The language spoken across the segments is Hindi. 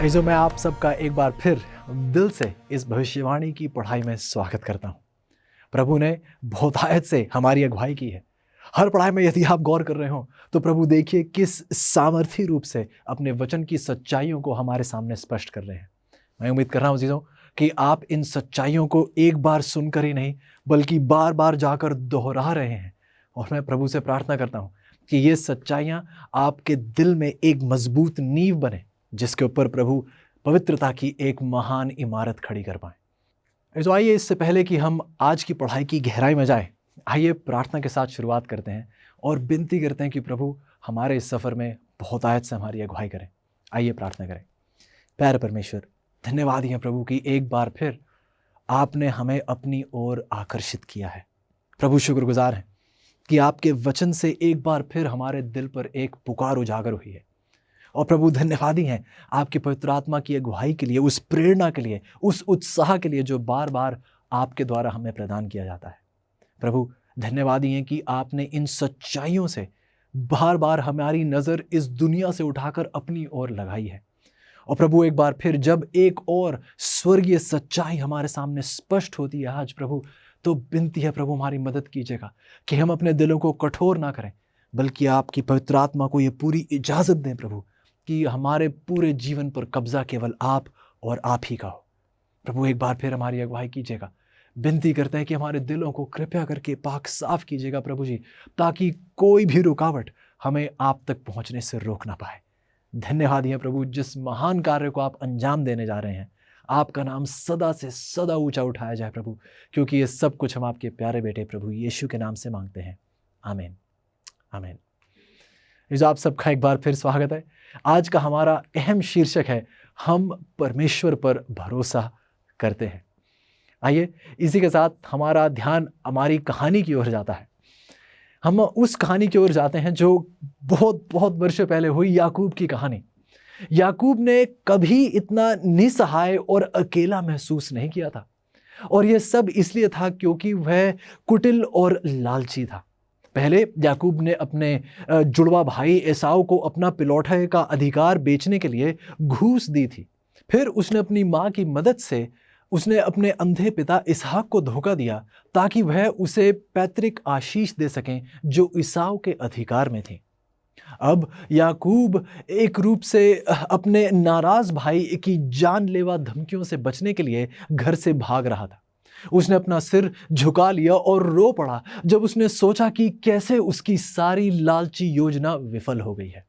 जो मैं आप सबका एक बार फिर दिल से इस भविष्यवाणी की पढ़ाई में स्वागत करता हूँ। प्रभु ने बहुतायत से हमारी अगुवाई की है। हर पढ़ाई में यदि आप गौर कर रहे हो तो प्रभु देखिए किस सामर्थी रूप से अपने वचन की सच्चाइयों को हमारे सामने स्पष्ट कर रहे हैं। मैं उम्मीद कर रहा हूँ चीज़ों कि आप इन सच्चाइयों को एक बार सुनकर ही नहीं बल्कि बार बार जाकर दोहरा रहे हैं। और मैं प्रभु से प्रार्थना करता हूँ कि ये सच्चाइयाँ आपके दिल में एक मजबूत नींव बने, जिसके ऊपर प्रभु पवित्रता की एक महान इमारत खड़ी कर पाए। तो आइए इससे पहले कि हम आज की पढ़ाई की गहराई में जाएं, आइए प्रार्थना के साथ शुरुआत करते हैं और विनती करते हैं कि प्रभु हमारे इस सफ़र में बहुतायत से हमारी अगुवाई करें। आइए प्रार्थना करें। प्यारे परमेश्वर, धन्यवाद है प्रभु कि एक बार फिर आपने हमें अपनी ओर आकर्षित किया है। प्रभु शुक्रगुजार हैं कि आपके वचन से एक बार फिर हमारे दिल पर एक पुकार उजागर हुई है। और प्रभु धन्यवादी हैं आपकी पवित्र आत्मा की अगुवाई के लिए, उस प्रेरणा के लिए, उस उत्साह के लिए जो बार बार आपके द्वारा हमें प्रदान किया जाता है। प्रभु धन्यवादी हैं कि आपने इन सच्चाइयों से बार बार हमारी नज़र इस दुनिया से उठाकर अपनी ओर लगाई है। और प्रभु एक बार फिर जब एक और स्वर्गीय सच्चाई हमारे सामने स्पष्ट होती है आज प्रभु, तो विनती है प्रभु हमारी मदद कीजिएगा कि हम अपने दिलों को कठोर ना करें, बल्कि आपकी पवित्र आत्मा को ये पूरी इजाज़त दें प्रभु कि हमारे पूरे जीवन पर कब्जा केवल आप और आप ही का हो। प्रभु एक बार फिर हमारी अगुवाई कीजिएगा। विनती करते हैं कि हमारे दिलों को कृपया करके पाक साफ कीजिएगा प्रभु जी, ताकि कोई भी रुकावट हमें आप तक पहुंचने से रोक ना पाए। धन्यवाद है प्रभु, जिस महान कार्य को आप अंजाम देने जा रहे हैं, आपका नाम सदा से सदा ऊंचा उठाया जाए प्रभु, क्योंकि ये सब कुछ हम आपके प्यारे बेटे प्रभु यीशु के नाम से मांगते हैं। आमीन आमीन। जो आप सबका एक बार फिर स्वागत है। आज का हमारा अहम शीर्षक है, हम परमेश्वर पर भरोसा करते हैं। आइए इसी के साथ हमारा ध्यान हमारी कहानी की ओर जाता है। हम उस कहानी की ओर जाते हैं जो बहुत बहुत वर्षों पहले हुई, याकूब की कहानी। याकूब ने कभी इतना निसहाय और अकेला महसूस नहीं किया था, और यह सब इसलिए था क्योंकि वह कुटिल और लालची था। पहले याकूब ने अपने जुड़वा भाई एसाव को अपना पिलौठे का अधिकार बेचने के लिए घूस दी थी। फिर उसने अपनी माँ की मदद से उसने अपने अंधे पिता इसहाक को धोखा दिया ताकि वह उसे पैतृक आशीष दे सकें जो ईसाव के अधिकार में थी। अब याकूब एक रूप से अपने नाराज भाई की जानलेवा धमकियों से बचने के लिए घर से भाग रहा था। उसने अपना सिर झुका लिया और रो पड़ा जब उसने सोचा कि कैसे उसकी सारी लालची योजना विफल हो गई है।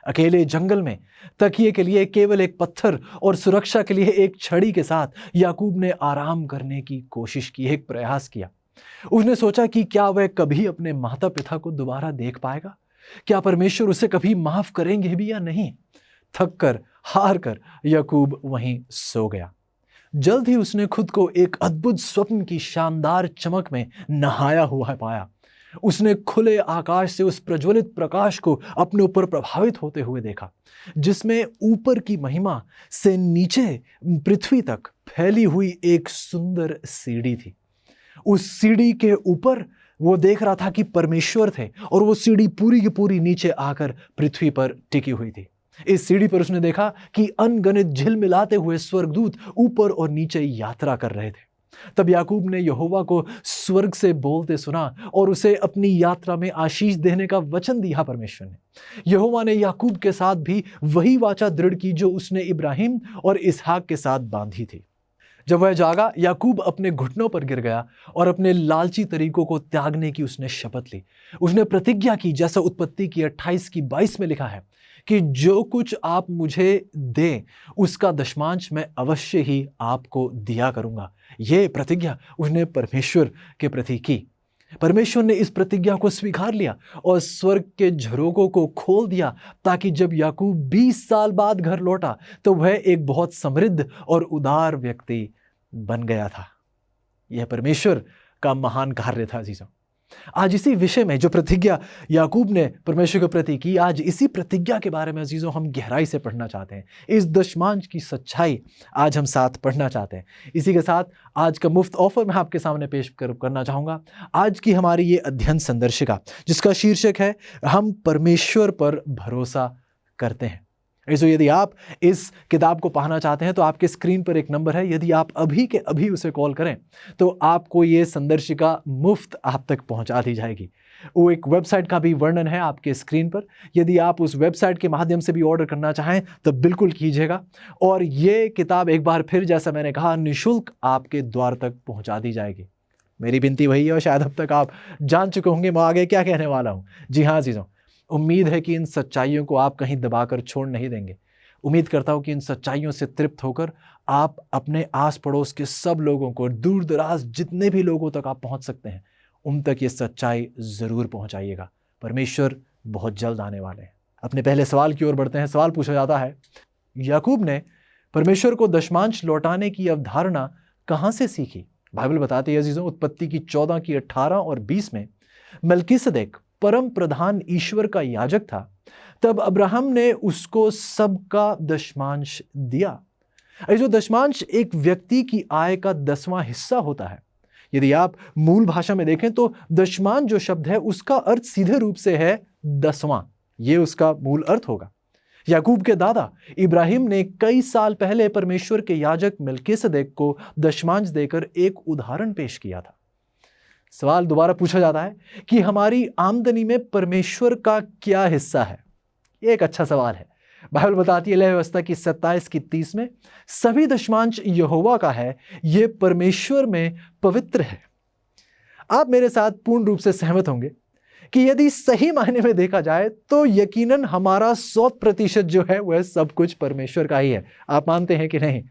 अकेले जंगल में तकिए के लिए केवल एक पत्थर और सुरक्षा के लिए एक छड़ी के साथ याकूब ने आराम करने की कोशिश की, एक प्रयास किया। उसने सोचा कि क्या वह कभी अपने माता पिता को दोबारा देख पाएगा, क्या परमेश्वर उसे कभी माफ करेंगे भी या नहीं। थक कर हार कर याकूब वहीं सो गया। जल्द ही उसने खुद को एक अद्भुत स्वप्न की शानदार चमक में नहाया हुआ पाया। उसने खुले आकाश से उस प्रज्वलित प्रकाश को अपने ऊपर प्रभावित होते हुए देखा, जिसमें ऊपर की महिमा से नीचे पृथ्वी तक फैली हुई एक सुंदर सीढ़ी थी। उस सीढ़ी के ऊपर वो देख रहा था कि परमेश्वर थे, और वो सीढ़ी पूरी की पूरी नीचे आकर पृथ्वी पर टिकी हुई थी। इस सीढ़ी पर उसने देखा कि अनगिनत झिलमिलाते हुए स्वर्गदूत ऊपर और नीचे यात्रा कर रहे थे। तब याकूब ने यहोवा को स्वर्ग से बोलते सुना और उसे अपनी यात्रा में आशीष देने का वचन दिया। परमेश्वर ने, यहोवा ने याकूब के साथ भी वही वाचा दृढ़ की जो उसने इब्राहिम और इसहाक के साथ बांधी थी। जब वह जागा, याकूब अपने घुटनों पर गिर गया और अपने लालची तरीकों को त्यागने की उसने शपथ ली। उसने प्रतिज्ञा की, जैसा उत्पत्ति की 28:22 में लिखा है कि जो कुछ आप मुझे दें उसका दशमांश मैं अवश्य ही आपको दिया करूंगा। यह प्रतिज्ञा उसने परमेश्वर के प्रति की। परमेश्वर ने इस प्रतिज्ञा को स्वीकार लिया और स्वर्ग के झरोकों को खोल दिया, ताकि जब याकूब 20 साल बाद घर लौटा तो वह एक बहुत समृद्ध और उदार व्यक्ति बन गया था। यह परमेश्वर का महान कार्य था। अजीजों, आज इसी विषय में जो प्रतिज्ञा याकूब ने परमेश्वर के प्रति की, आज इसी प्रतिज्ञा के बारे में अजीजों हम गहराई से पढ़ना चाहते हैं। इस दशमांश की सच्चाई आज हम साथ पढ़ना चाहते हैं। इसी के साथ आज का मुफ्त ऑफर मैं आपके सामने पेश करना चाहूँगा। आज की हमारी ये अध्ययन संदर्शिका जिसका शीर्षक है, हम परमेश्वर पर भरोसा करते हैं। ऐसे यदि आप इस किताब को पढ़ना चाहते हैं तो आपके स्क्रीन पर एक नंबर है, यदि आप अभी के अभी उसे कॉल करें तो आपको ये संदर्शिका मुफ्त आप तक पहुंचा दी जाएगी। वो एक वेबसाइट का भी वर्णन है आपके स्क्रीन पर, यदि आप उस वेबसाइट के माध्यम से भी ऑर्डर करना चाहें तो बिल्कुल कीजिएगा। और ये किताब एक बार फिर जैसा मैंने कहा निःशुल्क आपके द्वार तक पहुंचा दी जाएगी। मेरी विनती वही है और शायद अब तक आप जान चुके होंगे मैं आगे क्या कहने वाला हूँ। जी हाँ अजीजों, उम्मीद है कि इन सच्चाइयों को आप कहीं दबाकर छोड़ नहीं देंगे। उम्मीद करता हूँ कि इन सच्चाइयों से तृप्त होकर आप अपने आस पड़ोस के सब लोगों को, दूर दराज जितने भी लोगों तक आप पहुँच सकते हैं, उन तक ये सच्चाई ज़रूर पहुँचाइएगा। परमेश्वर बहुत जल्द आने वाले हैं। अपने पहले सवाल की ओर बढ़ते हैं। सवाल पूछा जाता है, याकूब ने परमेश्वर को दशमांश लौटाने की अवधारणा कहाँ से सीखी? बाइबल बताती है अजीजों, उत्पत्ति की 14 की 18 और 20 में मलकीसदेक परम प्रधान ईश्वर का याजक था, तब अब्राहम ने उसको सबका दशमांश दिया। जो दशमांश एक व्यक्ति की आय का 10वां हिस्सा होता है। यदि आप मूल भाषा में देखें तो दशमांश जो शब्द है उसका अर्थ सीधे रूप से है 10वां, ये उसका मूल अर्थ होगा। याकूब के दादा इब्राहिम ने कई साल पहले परमेश्वर के याजक मलकीसदेक को दशमांश देकर एक उदाहरण पेश किया था। सवाल दोबारा पूछा जाता है कि हमारी आमदनी में परमेश्वर का क्या हिस्सा है? ये एक अच्छा सवाल है। बाइबल बताती है लेवी व्यवस्था की 27 की 30 में सभी दशमांश यहोवा का है, ये परमेश्वर में पवित्र है। आप मेरे साथ पूर्ण रूप से सहमत होंगे कि यदि सही मायने में देखा जाए तो यकीनन हमारा 100% जो है वह सब कुछ परमेश्वर का ही है। आप मानते हैं कि नहीं?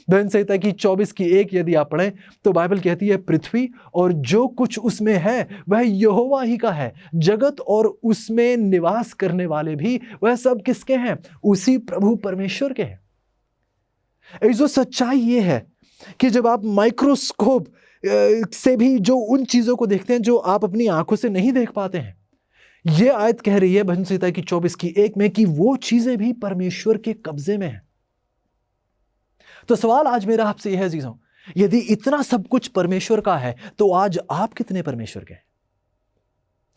धर्म संहिता की 24 की 1 यदि आप पढ़ें तो बाइबल कहती है पृथ्वी और जो कुछ उसमें है वह यहोवा ही का है। जगत और उसमें निवास करने वाले भी वह सब किसके हैं? उसी प्रभु परमेश्वर के हैं। जो सच्चाई ये है कि जब आप माइक्रोस्कोप से भी जो उन चीजों को देखते हैं जो आप अपनी आंखों से नहीं देख पाते हैं, ये आयत कह रही है भजन संहिता की 24 की 1 में कि वो चीजें भी परमेश्वर के कब्जे में हैं। तो सवाल आज मेरा आपसे यह है अजीजों, यदि इतना सब कुछ परमेश्वर का है तो आज आप कितने परमेश्वर के हैं?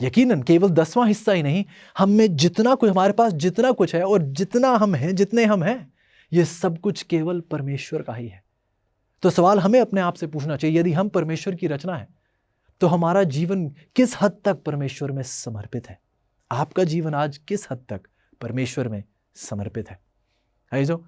यकीनन केवल 10वां हिस्सा ही नहीं, हम में जितना कुछ, हमारे पास जितना कुछ है और जितना हम हैं, जितने हम हैं, ये सब कुछ केवल परमेश्वर का ही है। तो सवाल हमें अपने आप से पूछना चाहिए, यदि हम परमेश्वर की रचना है तो हमारा जीवन किस हद तक परमेश्वर में समर्पित है? आपका जीवन आज किस हद तक परमेश्वर में समर्पित है? अजीजों,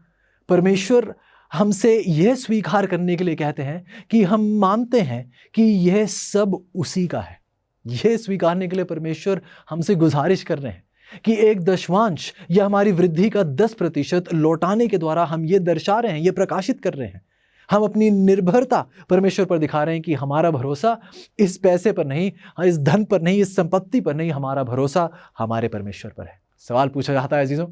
परमेश्वर हमसे यह स्वीकार करने के लिए कहते हैं कि हम मानते हैं कि यह सब उसी का है। यह स्वीकारने के लिए परमेश्वर हमसे गुजारिश कर रहे हैं कि एक दशमांश या हमारी वृद्धि का 10% लौटाने के द्वारा हम ये दर्शा रहे हैं, ये प्रकाशित कर रहे हैं, हम अपनी निर्भरता परमेश्वर पर दिखा रहे हैं कि हमारा भरोसा इस पैसे पर नहीं, इस धन पर नहीं, इस संपत्ति पर नहीं, हमारा भरोसा हमारे परमेश्वर पर है। सवाल पूछा जाता है अजीजों,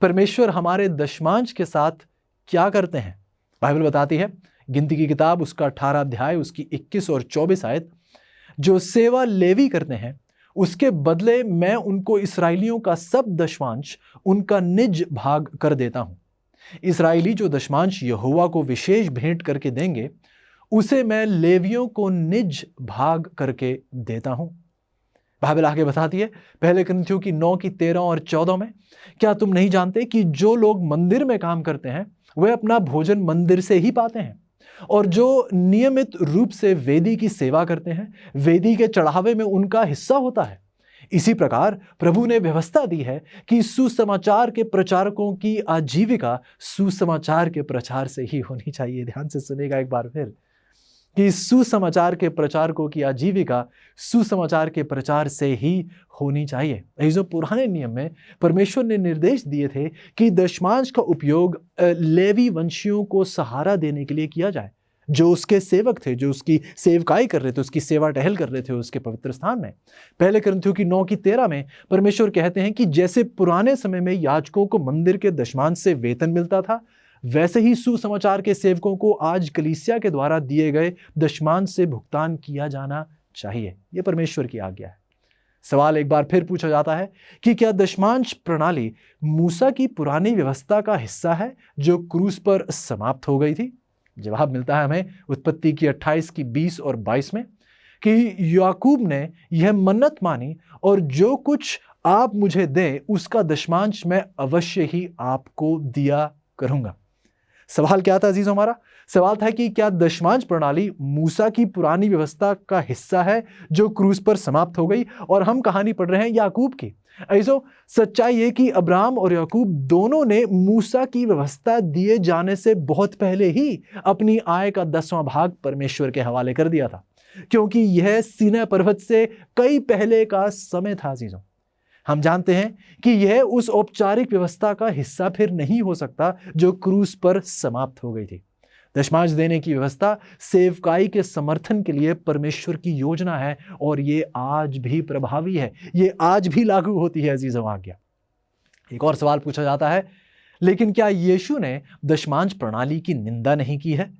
परमेश्वर हमारे दशमांश के साथ क्या करते हैं? बाइबल बताती है गिनती की किताब उसका 18 अध्याय उसकी 21 और 24 आयत, जो सेवा लेवी करते हैं उसके बदले मैं उनको इस्राएलियों का सब दशमांश उनका निज भाग कर देता हूं। इस्राएली जो दशमांश यहोवा को विशेष भेंट करके देंगे उसे मैं लेवियों को निज भाग करके देता हूं। बाइबल आगे बताती है पहले कुरिन्थियों की 9 की 13 और 14 में, क्या तुम नहीं जानते कि जो लोग मंदिर में काम करते हैं वे अपना भोजन मंदिर से ही पाते हैं, और जो नियमित रूप से वेदी की सेवा करते हैं वेदी के चढ़ावे में उनका हिस्सा होता है। इसी प्रकार प्रभु ने व्यवस्था दी है कि सुसमाचार के प्रचारकों की आजीविका सुसमाचार के प्रचार से ही होनी चाहिए। ध्यान से सुनेगा एक बार फिर कि सुसमाचार के प्रचारकों की आजीविका सुसमाचार के प्रचार से ही होनी चाहिए। जो पुराने नियम में परमेश्वर ने निर्देश दिए थे कि दशमांश का उपयोग लेवी वंशियों को सहारा देने के लिए किया जाए, जो उसके सेवक थे, जो उसकी सेवकाई कर रहे थे, उसकी सेवा टहल कर रहे थे उसके पवित्र स्थान में। पहले कुरिन्थियों की 9 की 13 में परमेश्वर कहते हैं कि जैसे पुराने समय में याजकों को मंदिर के दशमांश से वेतन मिलता था, वैसे ही सुसमाचार के सेवकों को आज कलीसिया के द्वारा दिए गए दशमांश से भुगतान किया जाना चाहिए। यह परमेश्वर की आज्ञा है। सवाल एक बार फिर पूछा जाता है कि क्या दशमांश प्रणाली मूसा की पुरानी व्यवस्था का हिस्सा है जो क्रूस पर समाप्त हो गई थी? जवाब मिलता है हमें उत्पत्ति की 28 की 20 और 22 में कि याकूब ने यह मन्नत मानी और जो कुछ आप मुझे दें, उसका दशमांश मैं अवश्य ही आपको दिया करूंगा। सवाल क्या था अजीज हमारा? सवाल था कि क्या दशमांश प्रणाली मूसा की पुरानी व्यवस्था का हिस्सा है जो क्रूस पर समाप्त हो गई? और हम कहानी पढ़ रहे हैं याकूब की। ऐसो सच्चाई है कि अब्राहम और याकूब दोनों ने मूसा की व्यवस्था दिए जाने से बहुत पहले ही अपनी आय का 10वां भाग परमेश्वर के हवाले कर दिया था, क्योंकि यह सीनै पर्वत से कई पहले का समय था। अजीजों, हम जानते हैं कि यह उस औपचारिक व्यवस्था का हिस्सा फिर नहीं हो सकता जो क्रूस पर समाप्त हो गई थी। दशमांश देने की व्यवस्था सेवकाई के समर्थन के लिए परमेश्वर की योजना है और ये आज भी प्रभावी है, ये आज भी लागू होती है। अजीजों, आज्ञा। एक और सवाल पूछा जाता है, लेकिन क्या यीशु ने दशमांश प्रणाली की निंदा नहीं की है?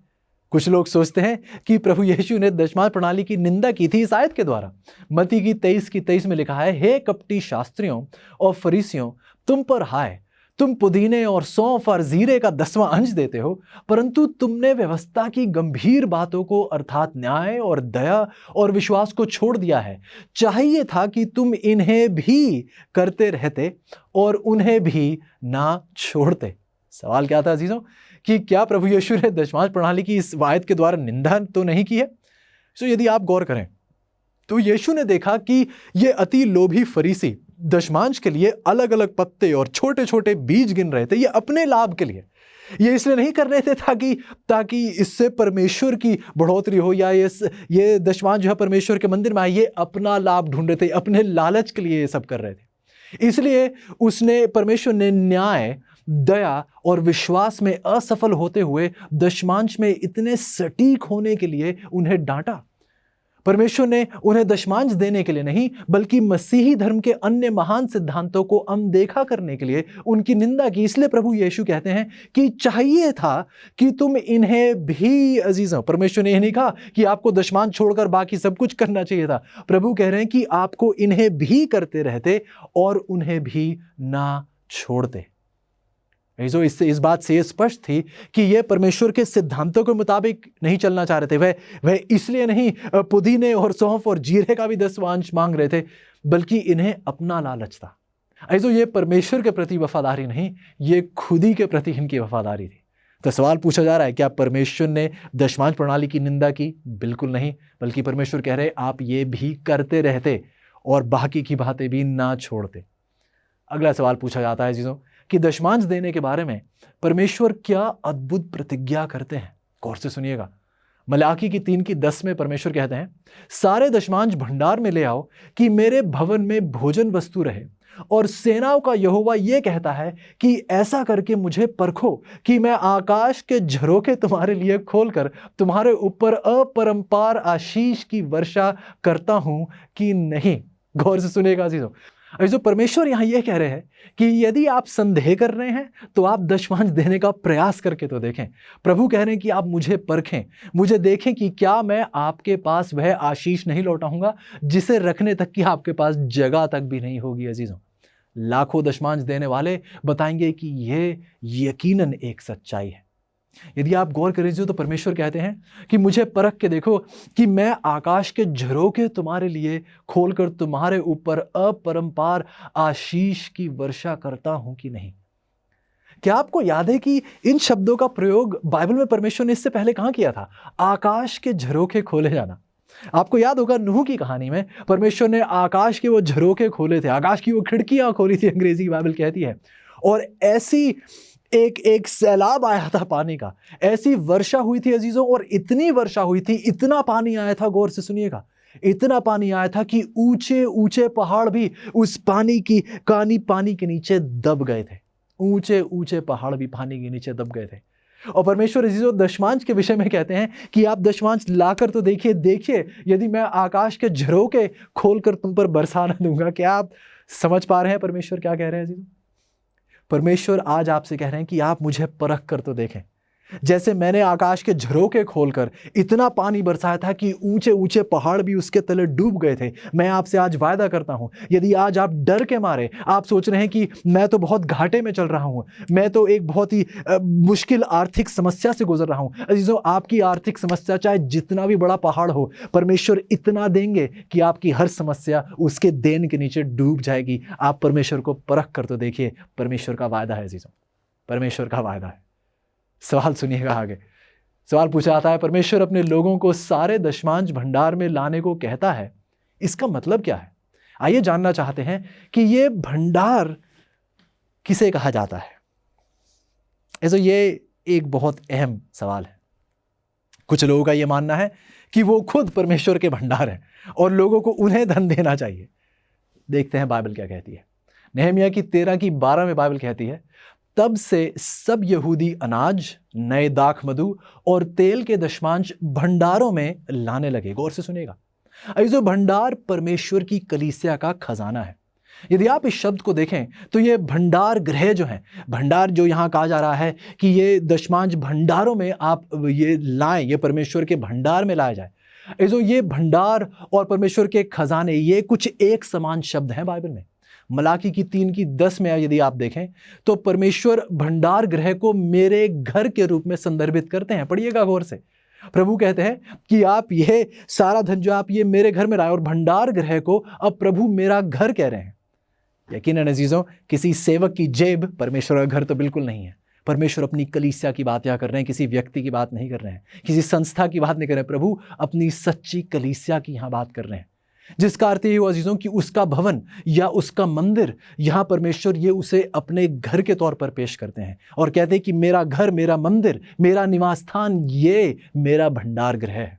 कुछ लोग सोचते हैं कि प्रभु यीशु ने दशमांश प्रणाली की निंदा की थी इस आयत के द्वारा। मत्ती की 23 में लिखा है, हे कपटी शास्त्रियों और फरीसियों, तुम पर हाय, तुम पुदीने और सौंफ और जीरे का 10वां अंश देते हो, परंतु तुमने व्यवस्था की गंभीर बातों को अर्थात न्याय और दया और विश्वास को छोड़ दिया है। चाहिए था कि तुम इन्हें भी करते रहते और उन्हें भी ना छोड़ते। सवाल क्या था अजीजों कि क्या प्रभु यीशु ने दशमांश प्रणाली की इस आयत के द्वारा निंदा तो नहीं की है? तो यदि आप गौर करें तो यीशु ने देखा कि ये अति लोभी फरीसी दशमांश के लिए अलग अलग पत्ते और छोटे छोटे बीज गिन रहे थे, ये अपने लाभ के लिए। ये इसलिए नहीं कर रहे थे ताकि इससे परमेश्वर की बढ़ोतरी हो या ये दशमांश जो है परमेश्वर के मंदिर में आए, ये अपना लाभ ढूंढ रहे थे, अपने लालच के लिए ये सब कर रहे थे। इसलिए परमेश्वर ने न्याय, दया और विश्वास में असफल होते हुए दशमांश में इतने सटीक होने के लिए उन्हें डांटा। परमेश्वर ने उन्हें दशमांश देने के लिए नहीं, बल्कि मसीही धर्म के अन्य महान सिद्धांतों को अनदेखा करने के लिए उनकी निंदा की। इसलिए प्रभु यीशु कहते हैं कि चाहिए था कि तुम इन्हें भी, अजीजों, परमेश्वर ने यह नहीं कहा कि आपको दशमांश छोड़कर बाकी सब कुछ करना चाहिए था। प्रभु कह रहे हैं कि आपको इन्हें भी करते रहते और उन्हें भी ना छोड़ते। इससे इस बात से ये स्पष्ट थी कि ये परमेश्वर के सिद्धांतों के मुताबिक नहीं चलना चाह रहे थे। वह इसलिए नहीं पुदीने और सौंफ और जीरे का भी 10वां अंश मांग रहे थे, बल्कि इन्हें अपना लालच था। ये परमेश्वर के प्रति वफादारी नहीं, ये खुद ही के प्रति इनकी वफादारी थी। तो सवाल पूछा जा रहा है, क्या परमेश्वर ने दशमांश प्रणाली की निंदा की? बिल्कुल नहीं, बल्कि परमेश्वर कह रहे आप ये भी करते रहते और बाकी की बातें भी ना छोड़ते। अगला सवाल पूछा जाता है जीजों कि दशमांश देने के बारे में परमेश्वर क्या अद्भुत प्रतिज्ञा करते हैं। गौर से सुनिएगा। मलाकी की 3:10 में परमेश्वर कहते हैं, सारे दशमांश भंडार में ले आओ कि मेरे भवन में भोजन वस्तु रहे। और सेनाओं का यहोवा यह कहता है कि ऐसा करके मुझे परखो कि मैं आकाश के झरोखे तुम्हारे लिए खोलकर तुम्हारे ऊपर अपरंपार आशीष की वर्षा करता हूं कि नहीं। गौर से सुनिएगा अजीजों। जो परमेश्वर यहां यह कह रहे हैं कि यदि आप संदेह कर रहे हैं तो आप दशमांश देने का प्रयास करके तो देखें। प्रभु कह रहे हैं कि आप मुझे परखें, मुझे देखें कि क्या मैं आपके पास वह आशीष नहीं लौटाऊंगा जिसे रखने तक की आपके पास जगह तक भी नहीं होगी। अजीजों, लाखों दशमांश देने वाले बताएंगे कि यह यकीनन एक सच्चाई है। यदि आप गौर करें तो परमेश्वर कहते हैं कि मुझे परख के देखो कि मैं आकाश के झरोखे तुम्हारे लिए खोलकर तुम्हारे ऊपर अपरंपार आशीष की वर्षा करता हूं कि नहीं। क्या आपको याद है कि इन शब्दों का प्रयोग बाइबल में परमेश्वर ने इससे पहले कहां किया था? आकाश के झरोखे खोले जाना। आपको याद होगा नूह की कहानी में परमेश्वर ने आकाश के वो झरोखे खोले थे, आकाश की वो खिड़कियां खोली थी, अंग्रेजी बाइबल कहती है। और ऐसी एक सैलाब आया था पानी का, ऐसी वर्षा हुई थी अजीजों, और इतनी वर्षा हुई थी, इतना पानी आया था, गौर से सुनिएगा, इतना पानी आया था कि ऊंचे ऊंचे पहाड़ भी उस पानी के नीचे दब गए थे। ऊंचे ऊंचे पहाड़ भी पानी के नीचे दब गए थे। और परमेश्वर अजीजों दशमांश के विषय में कहते हैं कि आप दशमांश लाकर तो देखिए यदि मैं आकाश के झरोखे खोलकर तुम पर बरसा न दूंगा। क्या आप समझ पा रहे हैं परमेश्वर क्या कह रहे हैं अजीजों? परमेश्वर आज आपसे कह रहे हैं कि आप मुझे परख कर तो देखें जैसे मैंने आकाश के झरोखे खोलकर इतना पानी बरसाया था कि ऊंचे ऊंचे पहाड़ भी उसके तले डूब गए थे, मैं आपसे आज वायदा करता हूं, यदि आज आप डर के मारे आप सोच रहे हैं कि मैं तो बहुत घाटे में चल रहा हूं, मैं तो एक बहुत ही मुश्किल आर्थिक समस्या से गुजर रहा हूं, अजीजों आपकी आर्थिक समस्या चाहे जितना भी बड़ा पहाड़ हो, परमेश्वर इतना देंगे कि आपकी हर समस्या उसके देन के नीचे डूब जाएगी। आप परमेश्वर को परख कर तो देखिए, परमेश्वर का वायदा है अजीजों, परमेश्वर का वायदा है। सवाल सुनिएगा आगे। सवाल पूछा जाता है, परमेश्वर अपने लोगों को सारे दशमांश भंडार में लाने को कहता है, इसका मतलब क्या है? आइए जानना चाहते हैं कि ये भंडार किसे कहा जाता है। ऐसे ये एक बहुत अहम सवाल है। कुछ लोगों का यह मानना है कि वो खुद परमेश्वर के भंडार हैं और लोगों को उन्हें धन देना चाहिए। देखते हैं बाइबल क्या कहती है। नहम्याह की 13:12 में बाइबल कहती है, तब से सब यहूदी अनाज, नए दाख मधु और तेल के दशमांश भंडारों में लाने लगे। गौर से सुनिएगा, अजीजों भंडार परमेश्वर की कलीसिया का खजाना है। यदि आप इस शब्द को देखें तो ये भंडार गृह जो है, भंडार जो यहाँ कहा जा रहा है कि ये दशमांश भंडारों में आप ये लाएं, ये परमेश्वर के भंडार में लाया जाए। अजीजों ये भंडार और परमेश्वर के खजाने ये कुछ एक समान शब्द हैं बाइबल में। मलाकी की 3:10 में यदि आप देखें तो परमेश्वर भंडार गृह को मेरे घर के रूप में संदर्भित करते हैं। पढ़िएगा गौर से। प्रभु कहते हैं कि आप ये सारा धन जो आप ये मेरे घर में लाए, और भंडार गृह को अब प्रभु मेरा घर कह रहे हैं। यकीनन अजीजों किसी सेवक की जेब परमेश्वर का घर तो बिल्कुल नहीं है। परमेश्वर अपनी कलीसिया की बात यहाँ कर रहे हैं, किसी व्यक्ति की बात नहीं कर रहे हैं, किसी संस्था की बात नहीं कर रहे हैं। प्रभु अपनी सच्ची कलीसिया की यहाँ बात कर रहे हैं, जिसका अर्थ ये हुआ अजीजों कि उसका भवन या उसका मंदिर, यहाँ परमेश्वर ये उसे अपने घर के तौर पर पेश करते हैं और कहते हैं कि मेरा घर, मेरा मंदिर, मेरा निवास स्थान, ये मेरा भंडार गृह है।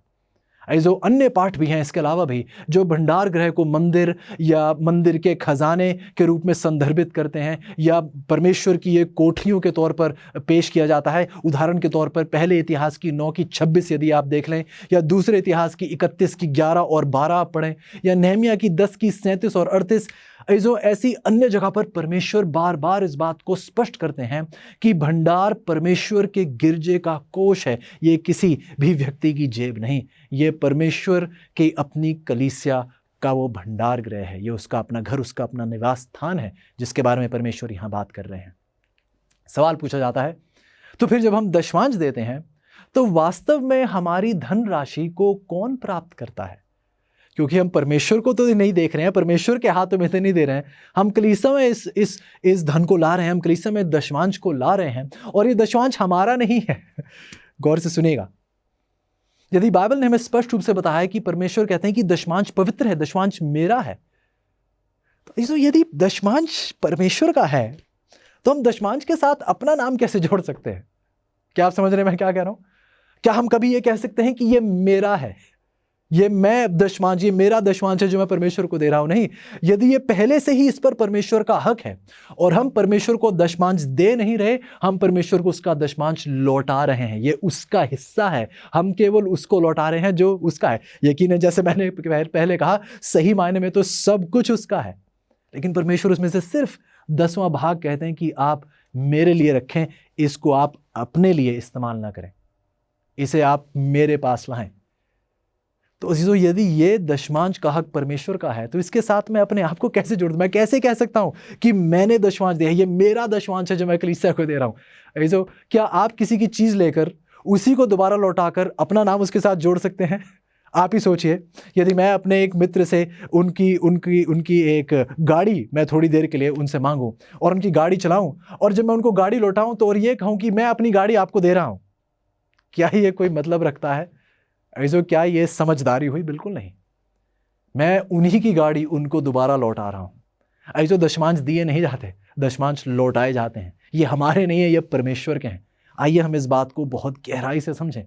ऐसे अन्य पाठ भी हैं इसके अलावा भी जो भंडार गृह को मंदिर या मंदिर के खजाने के रूप में संदर्भित करते हैं या परमेश्वर की ये कोठरियों के तौर पर पेश किया जाता है। उदाहरण के तौर पर पहले इतिहास की 9:26 यदि आप देख लें, या दूसरे इतिहास की 31:11 और 12 आप पढ़ें, या नहम्याह की 10:37 और 38, ऐसो ऐसी अन्य जगह पर परमेश्वर बार बार इस बात को स्पष्ट करते हैं कि भंडार परमेश्वर के गिरजे का कोष है। ये किसी भी व्यक्ति की जेब नहीं, ये परमेश्वर की अपनी कलीसिया का वो भंडार गृह है। ये उसका अपना घर, उसका अपना निवास स्थान है, जिसके बारे में परमेश्वर यहाँ बात कर रहे हैं। सवाल पूछा जाता है, तो फिर जब हम दशमांश देते हैं तो वास्तव में हमारी धनराशि को कौन प्राप्त करता है? क्योंकि हम परमेश्वर को तो नहीं देख रहे हैं, परमेश्वर के हाथों में तो नहीं दे रहे हैं, हम कलीसिया में इस धन को ला रहे हैं, हम कलीसिया में दशमांश को ला रहे हैं, और ये दशमांश हमारा नहीं है। गौर से सुनिएगा, यदि बाइबल ने हमें स्पष्ट रूप से बताया कि परमेश्वर कहते हैं कि दशमांश पवित्र है, दशमांश मेरा है, तो यदि दशमांश परमेश्वर का है तो हम दशमांश के साथ अपना नाम कैसे जोड़ सकते हैं? क्या आप समझ रहे हैं मैं क्या कह रहा हूं? क्या हम कभी ये कह सकते हैं कि ये मेरा है, ये मैं दशमांश, ये मेरा दशमांश है जो मैं परमेश्वर को दे रहा हूं? नहीं, यदि ये पहले से ही इस पर परमेश्वर का हक है और हम परमेश्वर को दशमांश दे नहीं रहे, हम परमेश्वर को उसका दशमांश लौटा रहे हैं, ये उसका हिस्सा है, हम केवल उसको लौटा रहे हैं जो उसका है। यकीनन जैसे मैंने पहले कहा, सही मायने में तो सब कुछ उसका है, लेकिन परमेश्वर उसमें से सिर्फ 10वां भाग कहते हैं कि आप मेरे लिए रखें, इसको आप अपने लिए इस्तेमाल ना करें, इसे आप मेरे पास लाएं। तो अजीजों, यदि ये दशमांश का हक परमेश्वर का है तो इसके साथ मैं अपने आप को कैसे जोड़ दूं? मैं कैसे कह सकता हूं कि मैंने दशमांश दिया है, ये मेरा दशमांश है जो मैं कलीसिया को दे रहा हूं? अजीजों, क्या आप किसी की चीज लेकर उसी को दोबारा लौटाकर अपना नाम उसके साथ जोड़ सकते हैं? आप ही सोचिए, यदि मैं अपने एक मित्र से उनकी एक गाड़ी मैं थोड़ी देर के लिए उनसे मांगूं और उनकी गाड़ी चलाऊं, और जब मैं उनको गाड़ी लौटाऊं तो और ये कहूं कि मैं अपनी गाड़ी आपको दे रहा हूं, क्या ये कोई मतलब रखता है? ऐसो क्या ये समझदारी हुई? बिल्कुल नहीं। मैं उन्हीं की गाड़ी उनको दोबारा लौटा रहा हूं। ऐसो दशमांश दिए नहीं जाते, दशमांश लौटाए जाते हैं। ये हमारे नहीं है, ये परमेश्वर के हैं। आइए हम इस बात को बहुत गहराई से समझें।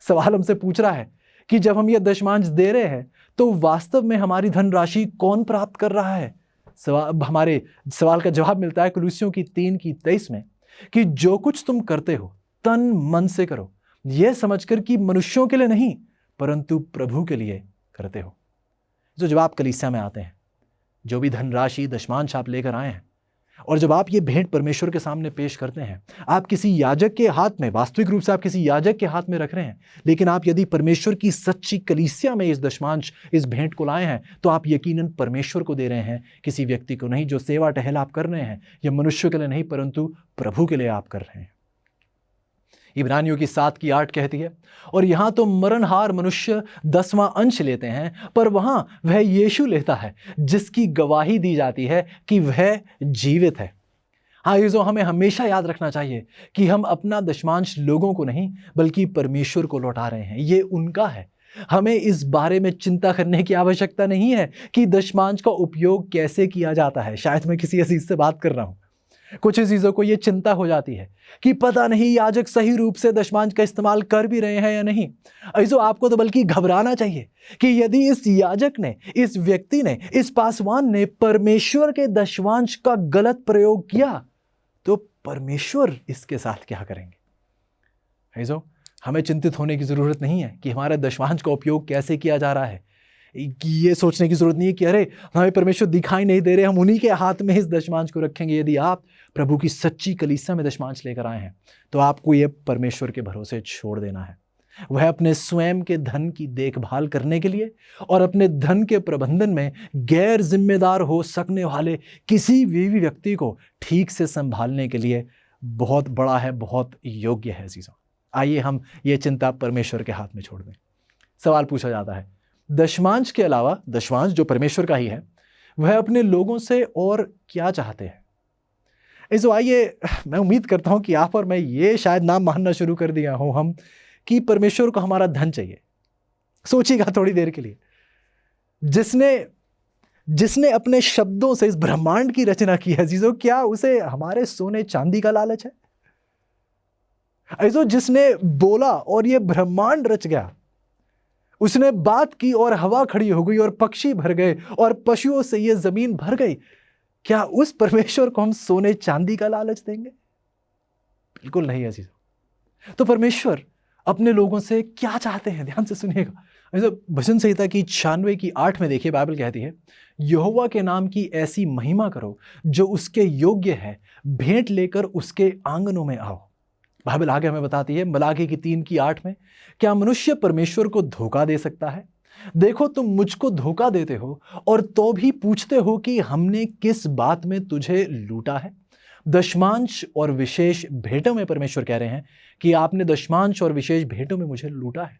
सवाल हमसे पूछ रहा है कि जब हम ये दशमांश दे रहे हैं तो वास्तव में हमारी धनराशि कौन प्राप्त कर रहा है? हमारे सवाल का जवाब मिलता है कुलुस्सियों की 3:23 में कि जो कुछ तुम करते हो तन मन से करो, यह समझकर कि मनुष्यों के लिए नहीं परंतु प्रभु के लिए करते हो। तो जब आप कलीसिया में आते हैं, जो भी धनराशि दशमांश आप लेकर आए हैं, और जब आप ये भेंट परमेश्वर के सामने पेश करते हैं, आप किसी याजक के हाथ में, वास्तविक रूप से आप किसी याजक के हाथ में रख रहे हैं, लेकिन आप यदि परमेश्वर की सच्ची कलीसिया में इस दशमांश, इस भेंट को लाए हैं, तो आप यकीनन परमेश्वर को दे रहे हैं, किसी व्यक्ति को नहीं। जो सेवा टहल आप कर रहे हैं, यह मनुष्य के लिए नहीं परंतु प्रभु के लिए आप कर रहे हैं। इब्रानियों की 7:8 कहती है, और यहां तो मरणहार मनुष्य 10वां अंश लेते हैं, पर वहां वह यीशु लेता है जिसकी गवाही दी जाती है कि वह जीवित है। हाँ, ये जो हमें हमेशा याद रखना चाहिए कि हम अपना दशमांश लोगों को नहीं बल्कि परमेश्वर को लौटा रहे हैं। ये उनका है। हमें इस बारे में चिंता करने की आवश्यकता नहीं है कि दशमांश का उपयोग कैसे किया जाता है। शायद मैं किसी अजीज से बात कर रहा हूं, कुछ चीज़ों को ये चिंता हो जाती है कि पता नहीं याजक सही रूप से दशमांश का इस्तेमाल कर भी रहे हैं या नहीं। ऐसो आपको तो बल्कि घबराना चाहिए कि यदि इस याजक ने, इस व्यक्ति ने, इस पासवान ने परमेश्वर के दशमांश का गलत प्रयोग किया तो परमेश्वर इसके साथ क्या करेंगे। ऐसो हमें चिंतित होने की ज़रूरत नहीं है कि हमारे दशमांश का उपयोग कैसे किया जा रहा है। ये सोचने की जरूरत नहीं है कि अरे हमें परमेश्वर दिखाई नहीं दे रहे, हम उन्हीं के हाथ में इस दशमांश को रखेंगे। यदि आप प्रभु की सच्ची कलीसिया में दशमांश लेकर आए हैं तो आपको ये परमेश्वर के भरोसे छोड़ देना है। वह अपने स्वयं के धन की देखभाल करने के लिए और अपने धन के प्रबंधन में गैर जिम्मेदार हो सकने वाले किसी भी व्यक्ति को ठीक से संभालने के लिए बहुत बड़ा है, बहुत योग्य है। चीज़ों आइए हम ये चिंता परमेश्वर के हाथ में छोड़ दें। सवाल पूछा जाता है, दशमांश के अलावा, दशमांश जो परमेश्वर का ही है, वह अपने लोगों से और क्या चाहते हैं। इसो आइए, मैं उम्मीद करता हूं कि आप और मैं ये शायद नाम मानना शुरू कर दिया हो हम कि परमेश्वर को हमारा धन चाहिए। सोचिएगा थोड़ी देर के लिए, जिसने अपने शब्दों से इस ब्रह्मांड की रचना की है चीजों, क्या उसे हमारे सोने चांदी का लालच है। ऐसो जिसने बोला और ये ब्रह्मांड रच गया, उसने बात की और हवा खड़ी हो गई और पक्षी भर गए और पशुओं से ये जमीन भर गई, क्या उस परमेश्वर को हम सोने चांदी का लालच देंगे। बिल्कुल नहीं है चीज़। तो परमेश्वर अपने लोगों से क्या चाहते हैं, ध्यान से सुनिएगा। ऐसे भजन संहिता की 96:8 में देखिए, बाइबल कहती है, यहोवा के नाम की ऐसी महिमा करो जो उसके योग्य है, भेंट लेकर उसके आंगनों में आओ। बाइबल आगे हमें बताती है मलाकी की 3:8 में, क्या मनुष्य परमेश्वर को धोखा दे सकता है। देखो तुम मुझको धोखा देते हो और तो भी पूछते हो कि हमने किस बात में तुझे लूटा है। दशमांश और विशेष भेंटों में परमेश्वर कह रहे हैं कि आपने दशमांश और विशेष भेंटों में मुझे लूटा है।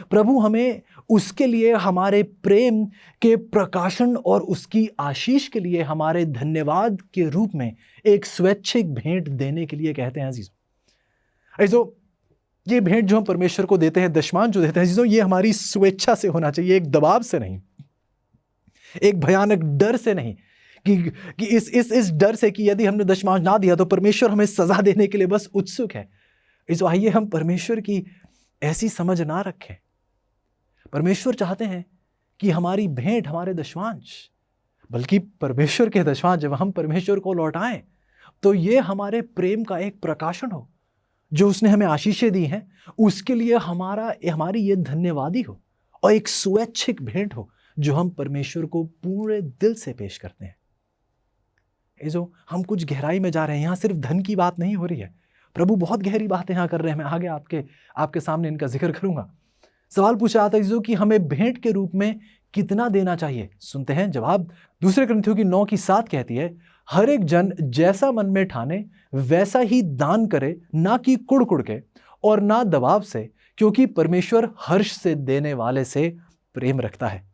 प्रभु हमें उसके लिए, हमारे प्रेम के प्रकाशन और उसकी आशीष के लिए, हमारे धन्यवाद के रूप में एक स्वैच्छिक भेंट देने के लिए कहते हैं। अजीजों, ऐसो ये भेंट जो हम परमेश्वर को देते हैं, दशमांश जो देते हैं अजीजों, ये हमारी स्वेच्छा से होना चाहिए, एक दबाव से नहीं, एक भयानक डर से नहीं कि इस डर से कि यदि हमने दशमांश ना दिया तो परमेश्वर हमें सजा देने के लिए बस उत्सुक है। इस आइए हम परमेश्वर की ऐसी समझ ना रखें। परमेश्वर चाहते हैं कि हमारी भेंट, हमारे दशमांश, बल्कि परमेश्वर के दशमांश जब हम परमेश्वर को लौटाएं तो ये हमारे प्रेम का एक प्रकाशन हो, जो उसने हमें आशीषें दी हैं उसके लिए हमारी ये धन्यवादी हो, और एक स्वैच्छिक भेंट हो जो हम परमेश्वर को पूरे दिल से पेश करते हैं। ये जो हम कुछ गहराई में जा रहे हैं, यहाँ सिर्फ धन की बात नहीं हो रही है। प्रभु बहुत गहरी बातें यहाँ कर रहे हैं। मैं आगे आपके सामने इनका जिक्र करूंगा। सवाल पूछा जाता है जो कि हमें भेंट के रूप में कितना देना चाहिए। सुनते हैं जवाब। 2 कुरिन्थियों की 9:7 कहती है, हर एक जन जैसा मन में ठाने वैसा ही दान करे, ना कि कुड़ के और ना दबाव से, क्योंकि परमेश्वर हर्ष से देने वाले से प्रेम रखता है।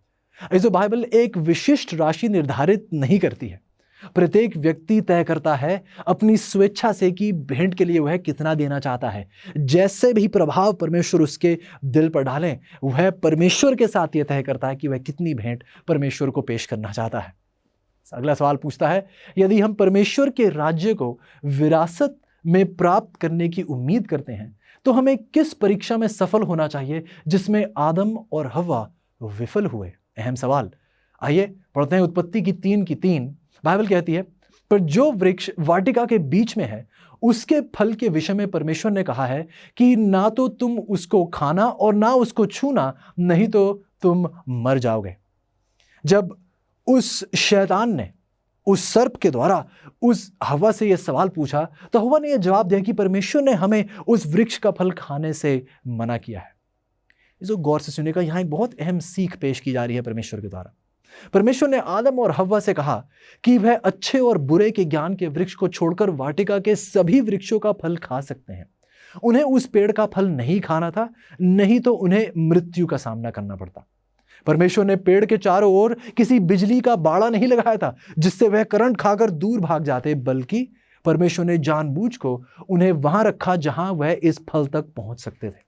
ऐसे बाइबल एक विशिष्ट राशि निर्धारित नहीं करती है। प्रत्येक व्यक्ति तय करता है अपनी स्वेच्छा से कि भेंट के लिए वह कितना देना चाहता है। जैसे भी प्रभाव परमेश्वर उसके दिल पर डालें, वह परमेश्वर के साथ यह तय करता है कि वह कितनी भेंट परमेश्वर को पेश करना चाहता है। अगला सवाल पूछता है, यदि हम परमेश्वर के राज्य को विरासत में प्राप्त करने की उम्मीद करते हैं तो हमें किस परीक्षा में सफल होना चाहिए जिसमें आदम और हव्वा विफल हुए। अहम सवाल। आइए पढ़ते हैं उत्पत्ति की 3:3। बाइबल कहती है, पर जो वृक्ष वाटिका के बीच में है उसके फल के विषय में परमेश्वर ने कहा है कि ना तो तुम उसको खाना और ना उसको छूना, नहीं तो तुम मर जाओगे। जब उस शैतान ने उस सर्प के द्वारा उस हवा से यह सवाल पूछा, तो हवा ने यह जवाब दिया कि परमेश्वर ने हमें उस वृक्ष का फल खाने से मना किया है। जो गौर से सुनेगा, यहां एक बहुत अहम सीख पेश की जा रही है परमेश्वर के द्वारा। परमेश्वर ने आदम और हव्वा से कहा कि वह अच्छे और बुरे के ज्ञान के वृक्ष को छोड़कर वाटिका के सभी वृक्षों का फल खा सकते हैं। उन्हें उस पेड़ का फल नहीं खाना था, नहीं तो उन्हें मृत्यु का सामना करना पड़ता। परमेश्वर ने पेड़ के चारों ओर किसी बिजली का बाड़ा नहीं लगाया था जिससे वह करंट खाकर दूर भाग जाते, बल्कि परमेश्वर ने जानबूझ को उन्हें वहां रखा जहां वह इस फल तक पहुंच सकते थे।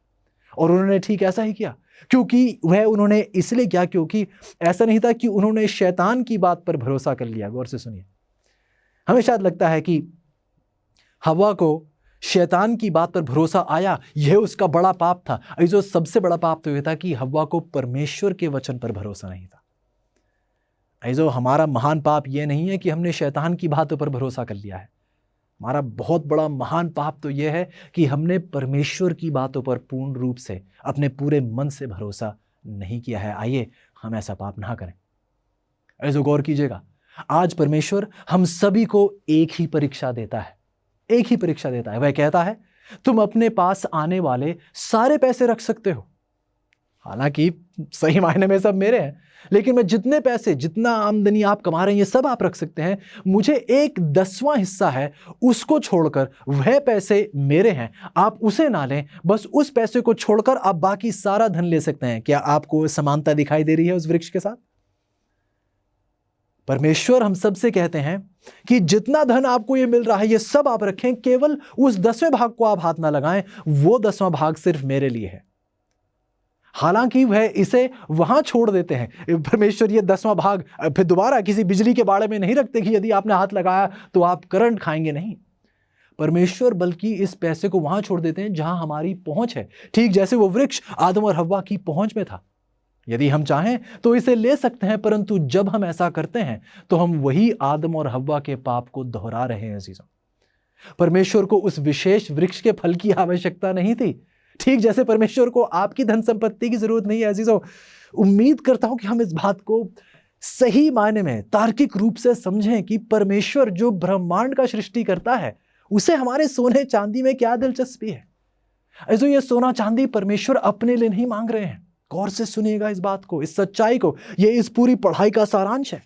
और उन्होंने ठीक ऐसा ही किया, क्योंकि वह उन्होंने इसलिए किया क्योंकि ऐसा नहीं था कि उन्होंने शैतान की बात पर भरोसा कर लिया। गौर से सुनिए, हमें शायद लगता है कि हवा को शैतान की बात पर भरोसा आया, यह उसका बड़ा पाप था। जो सबसे बड़ा पाप तो यह था कि हवा को परमेश्वर के वचन पर भरोसा नहीं था। जो हमारा महान पाप यह नहीं है कि हमने शैतान की बातों पर भरोसा कर लिया है। हमारा बहुत बड़ा महान पाप तो यह है कि हमने परमेश्वर की बातों पर पूर्ण रूप से अपने पूरे मन से भरोसा नहीं किया है। आइए हम ऐसा पाप ना करें। ऐसा गौर कीजिएगा, आज परमेश्वर हम सभी को एक ही परीक्षा देता है, एक ही परीक्षा देता है। वह कहता है तुम अपने पास आने वाले सारे पैसे रख सकते हो। हालांकि सही मायने में सब मेरे हैं, लेकिन मैं जितने पैसे, जितना आमदनी आप कमा रहे हैं, ये सब आप रख सकते हैं। मुझे 1/10वां हिस्सा है, उसको छोड़कर वह पैसे मेरे हैं, आप उसे ना लें। बस उस पैसे को छोड़कर आप बाकी सारा धन ले सकते हैं। क्या आपको समानता दिखाई दे रही है उस वृक्ष के साथ? परमेश्वर हम सबसे कहते हैं कि जितना धन आपको ये मिल रहा है, ये सब आप रखें, केवल उस 10वें भाग को आप हाथ ना लगाएं। वो 10वां भाग सिर्फ मेरे लिए है। हालांकि वह इसे वहां छोड़ देते हैं। परमेश्वर ये 10वां भाग फिर दोबारा किसी बिजली के बाड़े में नहीं रखते कि यदि आपने हाथ लगाया तो आप करंट खाएंगे, नहीं। परमेश्वर बल्कि इस पैसे को वहां छोड़ देते हैं जहां हमारी पहुंच है, ठीक जैसे वो वृक्ष आदम और हव्वा की पहुंच में था। यदि हम चाहें तो इसे ले सकते हैं, परंतु जब हम ऐसा करते हैं तो हम वही आदम और हव्वा के पाप को दोहरा रहे हैं। अजीजों, परमेश्वर को उस विशेष वृक्ष के फल की आवश्यकता नहीं थी, ठीक जैसे परमेश्वर को आपकी धन संपत्ति की जरूरत नहीं है। अजीजों, उम्मीद करता हूं कि हम इस बात को सही मायने में तार्किक रूप से समझें कि परमेश्वर जो ब्रह्मांड का सृष्टि करता है, उसे हमारे सोने चांदी में क्या दिलचस्पी है। अजीजों, ये सोना चांदी परमेश्वर अपने लिए नहीं मांग रहे हैं। गौर से सुनिएगा इस बात को, इस सच्चाई को। ये इस पूरी पढ़ाई का सारांश है।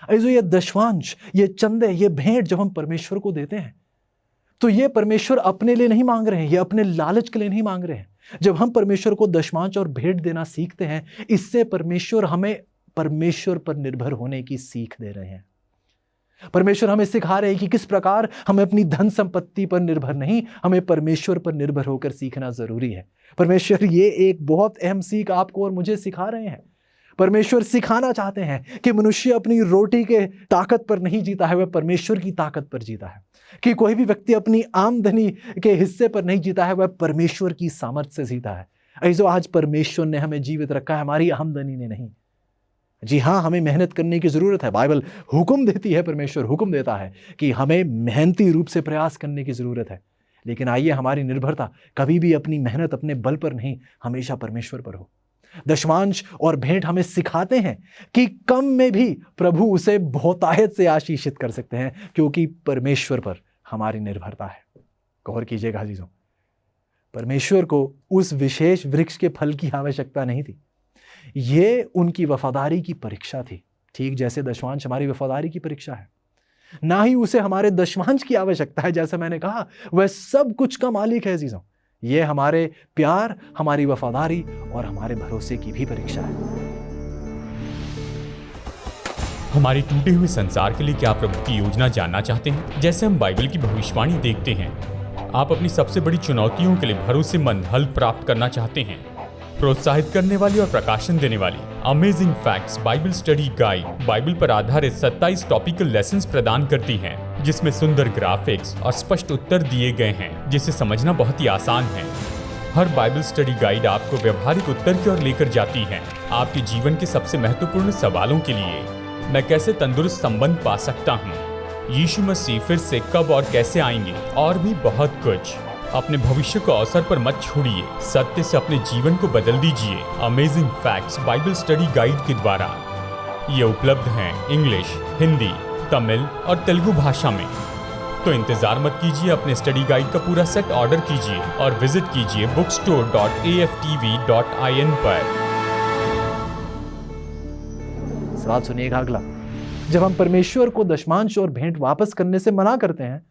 अजीजों, ये दशवांश, ये चंदे, ये भेंट जब हम परमेश्वर को देते हैं तो ये परमेश्वर अपने लिए नहीं मांग रहे हैं, ये अपने लालच के लिए नहीं मांग रहे हैं। जब हम परमेश्वर को दशमांश और भेंट देना सीखते हैं, इससे परमेश्वर हमें परमेश्वर पर निर्भर होने की सीख दे रहे हैं। परमेश्वर हमें सिखा रहे हैं कि किस प्रकार हमें अपनी धन संपत्ति पर निर्भर नहीं, हमें परमेश्वर पर निर्भर होकर सीखना जरूरी है। परमेश्वर ये एक बहुत अहम सीख आपको और मुझे सिखा रहे हैं। परमेश्वर सिखाना चाहते हैं कि मनुष्य अपनी रोटी के ताकत पर नहीं जीता है, वह परमेश्वर की ताकत पर जीता है। कि कोई भी व्यक्ति अपनी आमदनी के हिस्से पर नहीं जीता है, वह परमेश्वर की सामर्थ्य से जीता है। ऐसो आज परमेश्वर ने हमें जीवित रखा है, हमारी आमदनी ने नहीं। जी हाँ, हमें मेहनत करने की जरूरत है। बाइबल हुक्म देती है, परमेश्वर हुक्म देता है कि हमें मेहनती रूप से प्रयास करने की जरूरत है। लेकिन आइए हमारी निर्भरता कभी भी अपनी मेहनत, अपने बल पर नहीं, हमेशा परमेश्वर पर हो। दशमांश और भेंट हमें सिखाते हैं कि कम में भी प्रभु उसे बहुतायत से आशीषित कर सकते हैं, क्योंकि परमेश्वर पर हमारी निर्भरता है। गौर कीजिएगा अजीजों, परमेश्वर को उस विशेष वृक्ष के फल की आवश्यकता नहीं थी, ये उनकी वफादारी की परीक्षा थी, ठीक जैसे दशमांश हमारी वफादारी की परीक्षा है। ना ही उसे हमारे दशमांश की आवश्यकता है, जैसा मैंने कहा वह सब कुछ का मालिक है। अजीजों, ये हमारे प्यार, हमारी वफादारी और हमारे भरोसे की भी परीक्षा है। हमारे टूटे हुए संसार के लिए क्या प्रभु की योजना जानना चाहते हैं? जैसे हम बाइबल की भविष्यवाणी देखते हैं, आप अपनी सबसे बड़ी चुनौतियों के लिए भरोसेमंद हल प्राप्त करना चाहते हैं। प्रोत्साहित करने वाली और प्रकाशन देने वाली amazing facts Bible study guide Bible पर आधारित 27 टॉपिकल लेसन्स प्रदान करती हैं, जिसमें सुंदर ग्राफिक्स और स्पष्ट उत्तर दिए गए हैं, जिसे समझना बहुत ही आसान है। हर बाइबल स्टडी गाइड आपको व्यवहारिक उत्तर की ओर लेकर जाती है, आपके जीवन के सबसे महत्वपूर्ण सवालों के लिए। मैं कैसे तंदुरुस्त संबंध पा सकता हूँ, यीशु मसीह फिर से कब और कैसे आएंगे, और भी बहुत कुछ। अपने भविष्य को अवसर पर मत छोड़िए, सत्य से अपने जीवन को बदल दीजिए। Amazing facts Bible study guide के द्वारा ये उपलब्ध हैं इंग्लिश, हिंदी, तमिल और तेलुगु भाषा में। तो इंतजार मत कीजिए, अपने स्टडी गाइड का पूरा सेट ऑर्डर कीजिए और विजिट कीजिए bookstore.aftv.in पर। सवाल सुनिएगा अगला। जब हम परमेश्वर को दशमांश और भेंट वापस करने से मना करते हैं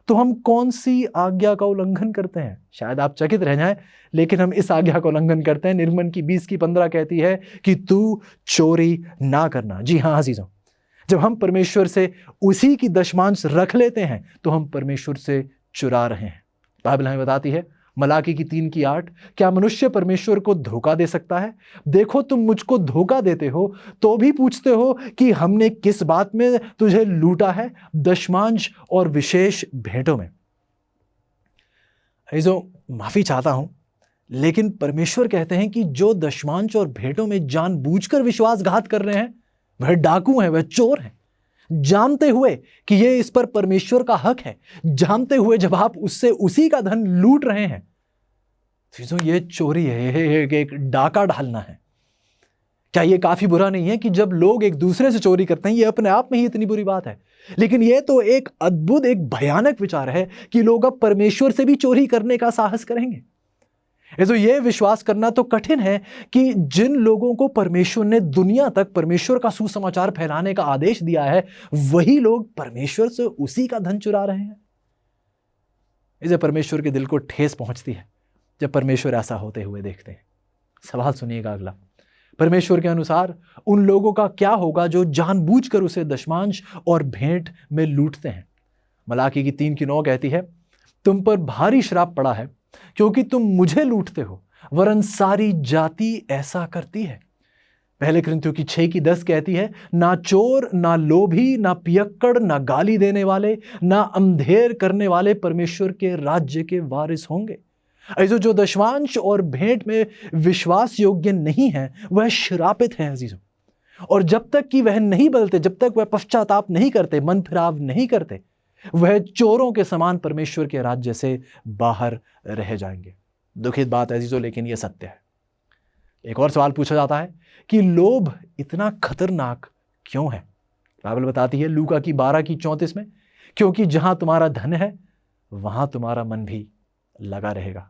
तो हम कौन सी आज्ञा का उल्लंघन करते हैं? शायद आप चकित रह जाएं, लेकिन हम इस आज्ञा का उल्लंघन करते हैं। निर्गमन की 20:15 कहती है कि तू चोरी ना करना। जी हाँ अजीजों, जब हम परमेश्वर से उसी की दशमांश रख लेते हैं तो हम परमेश्वर से चुरा रहे हैं। बाइबल हमें बताती है मलाकी की 3:8, क्या मनुष्य परमेश्वर को धोखा दे सकता है? देखो तुम मुझको धोखा देते हो तो भी पूछते हो कि हमने किस बात में तुझे लूटा है? दशमांश और विशेष भेंटों में। जो माफी चाहता हूं, लेकिन परमेश्वर कहते हैं कि जो दशमांश और भेंटों में जानबूझकर विश्वासघात कर रहे हैं वह डाकू हैं, वह चोर हैं, जानते हुए कि ये इस पर परमेश्वर का हक है, जानते हुए जब आप उससे उसी का धन लूट रहे हैं, तो ये चोरी है, ये एक डाका डालना है। क्या ये काफी बुरा नहीं है कि जब लोग एक दूसरे से चोरी करते हैं? ये अपने आप में ही इतनी बुरी बात है, लेकिन ये तो एक अद्भुत, एक भयानक विचार है कि लोग अब परमेश्वर से भी चोरी करने का साहस करेंगे। तो ये विश्वास करना तो कठिन है कि जिन लोगों को परमेश्वर ने दुनिया तक परमेश्वर का सुसमाचार फैलाने का आदेश दिया है, वही लोग परमेश्वर से उसी का धन चुरा रहे हैं। इसे परमेश्वर के दिल को ठेस पहुंचती है जब परमेश्वर ऐसा होते हुए देखते हैं। सवाल सुनिएगा अगला। परमेश्वर के अनुसार उन लोगों का क्या होगा जो जानबूझकर उसे दशमांश और भेंट में लूटते हैं? मलाकी की 3:9 कहती है, तुम पर भारी श्राप पड़ा है क्योंकि तुम मुझे लूटते हो, वरन सारी जाति ऐसा करती है। पहले कुरिन्थियों की 6:10 कहती है, ना चोर, ना लोभी, ना पियक्कड़, ना गाली देने वाले, ना अंधेर करने वाले परमेश्वर के राज्य के वारिस होंगे। ऐसे जो दशमांश और भेंट में विश्वास योग्य नहीं है वह श्रापित है अजीजों। और जब तक कि वह नहीं बदलते, जब तक वह पश्चाताप नहीं करते, मन फिराव नहीं करते, वह चोरों के समान परमेश्वर के राज्य से बाहर रह जाएंगे। दुखित बात है अजीजों, लेकिन यह सत्य है। एक और सवाल पूछा जाता है कि लोभ इतना खतरनाक क्यों है? बाइबल बताती है लूका की 12:34 में, क्योंकि जहां तुम्हारा धन है वहां तुम्हारा मन भी लगा रहेगा।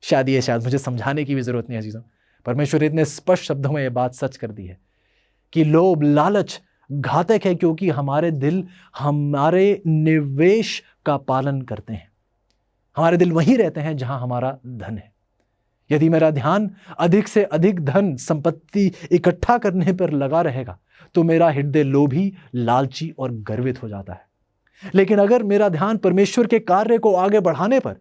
शायद मुझे समझाने की भी जरूरत नहीं है अजीजों। परमेश्वर इतने स्पष्ट शब्दों में यह बात सच कर दी है कि लोभ, लालच घातक है, क्योंकि हमारे दिल हमारे निवेश का पालन करते हैं। हमारे दिल वहीं रहते हैं जहां हमारा धन है। यदि मेरा ध्यान अधिक से अधिक धन संपत्ति इकट्ठा करने पर लगा रहेगा तो मेरा हृदय लोभी, लालची और गर्वित हो जाता है। लेकिन अगर मेरा ध्यान परमेश्वर के कार्य को आगे बढ़ाने पर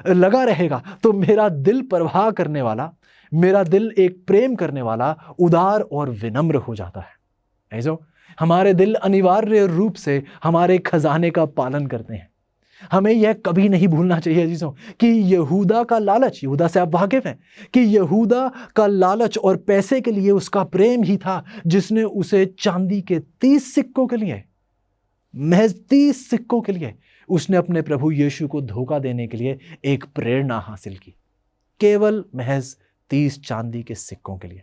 लगा रहेगा तो मेरा दिल परवाह करने वाला, मेरा दिल एक प्रेम करने वाला, उदार और विनम्र हो जाता है। ऐसो हमारे दिल अनिवार्य रूप से हमारे खजाने का पालन करते हैं। हमें यह कभी नहीं भूलना चाहिए अजीजों कि यहूदा का लालच, यहूदा से आप वाकिफ हैं कि यहूदा का लालच और पैसे के लिए उसका प्रेम ही था जिसने उसे चांदी के 30 सिक्कों के लिए, महज 30 सिक्कों के लिए उसने अपने प्रभु यीशु को धोखा देने के लिए एक प्रेरणा हासिल की, केवल महज 30 चांदी के सिक्कों के लिए।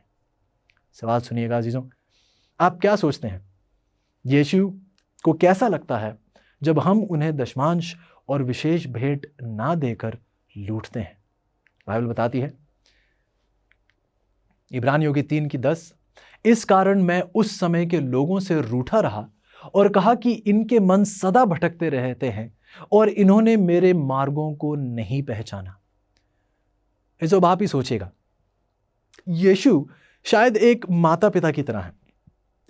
सवाल सुनिएगा अजीजों, आप क्या सोचते हैं यीशु को कैसा लगता है जब हम उन्हें दशमांश और विशेष भेंट ना देकर लूटते हैं? बाइबल बताती है इब्रानियों की 3:10, इस कारण मैं उस समय के लोगों से रूठा रहा और कहा कि इनके मन सदा भटकते रहते हैं और इन्होंने मेरे मार्गों को नहीं पहचाना। इस आप ही सोचिएगा, यीशु शायद एक माता पिता की तरह है।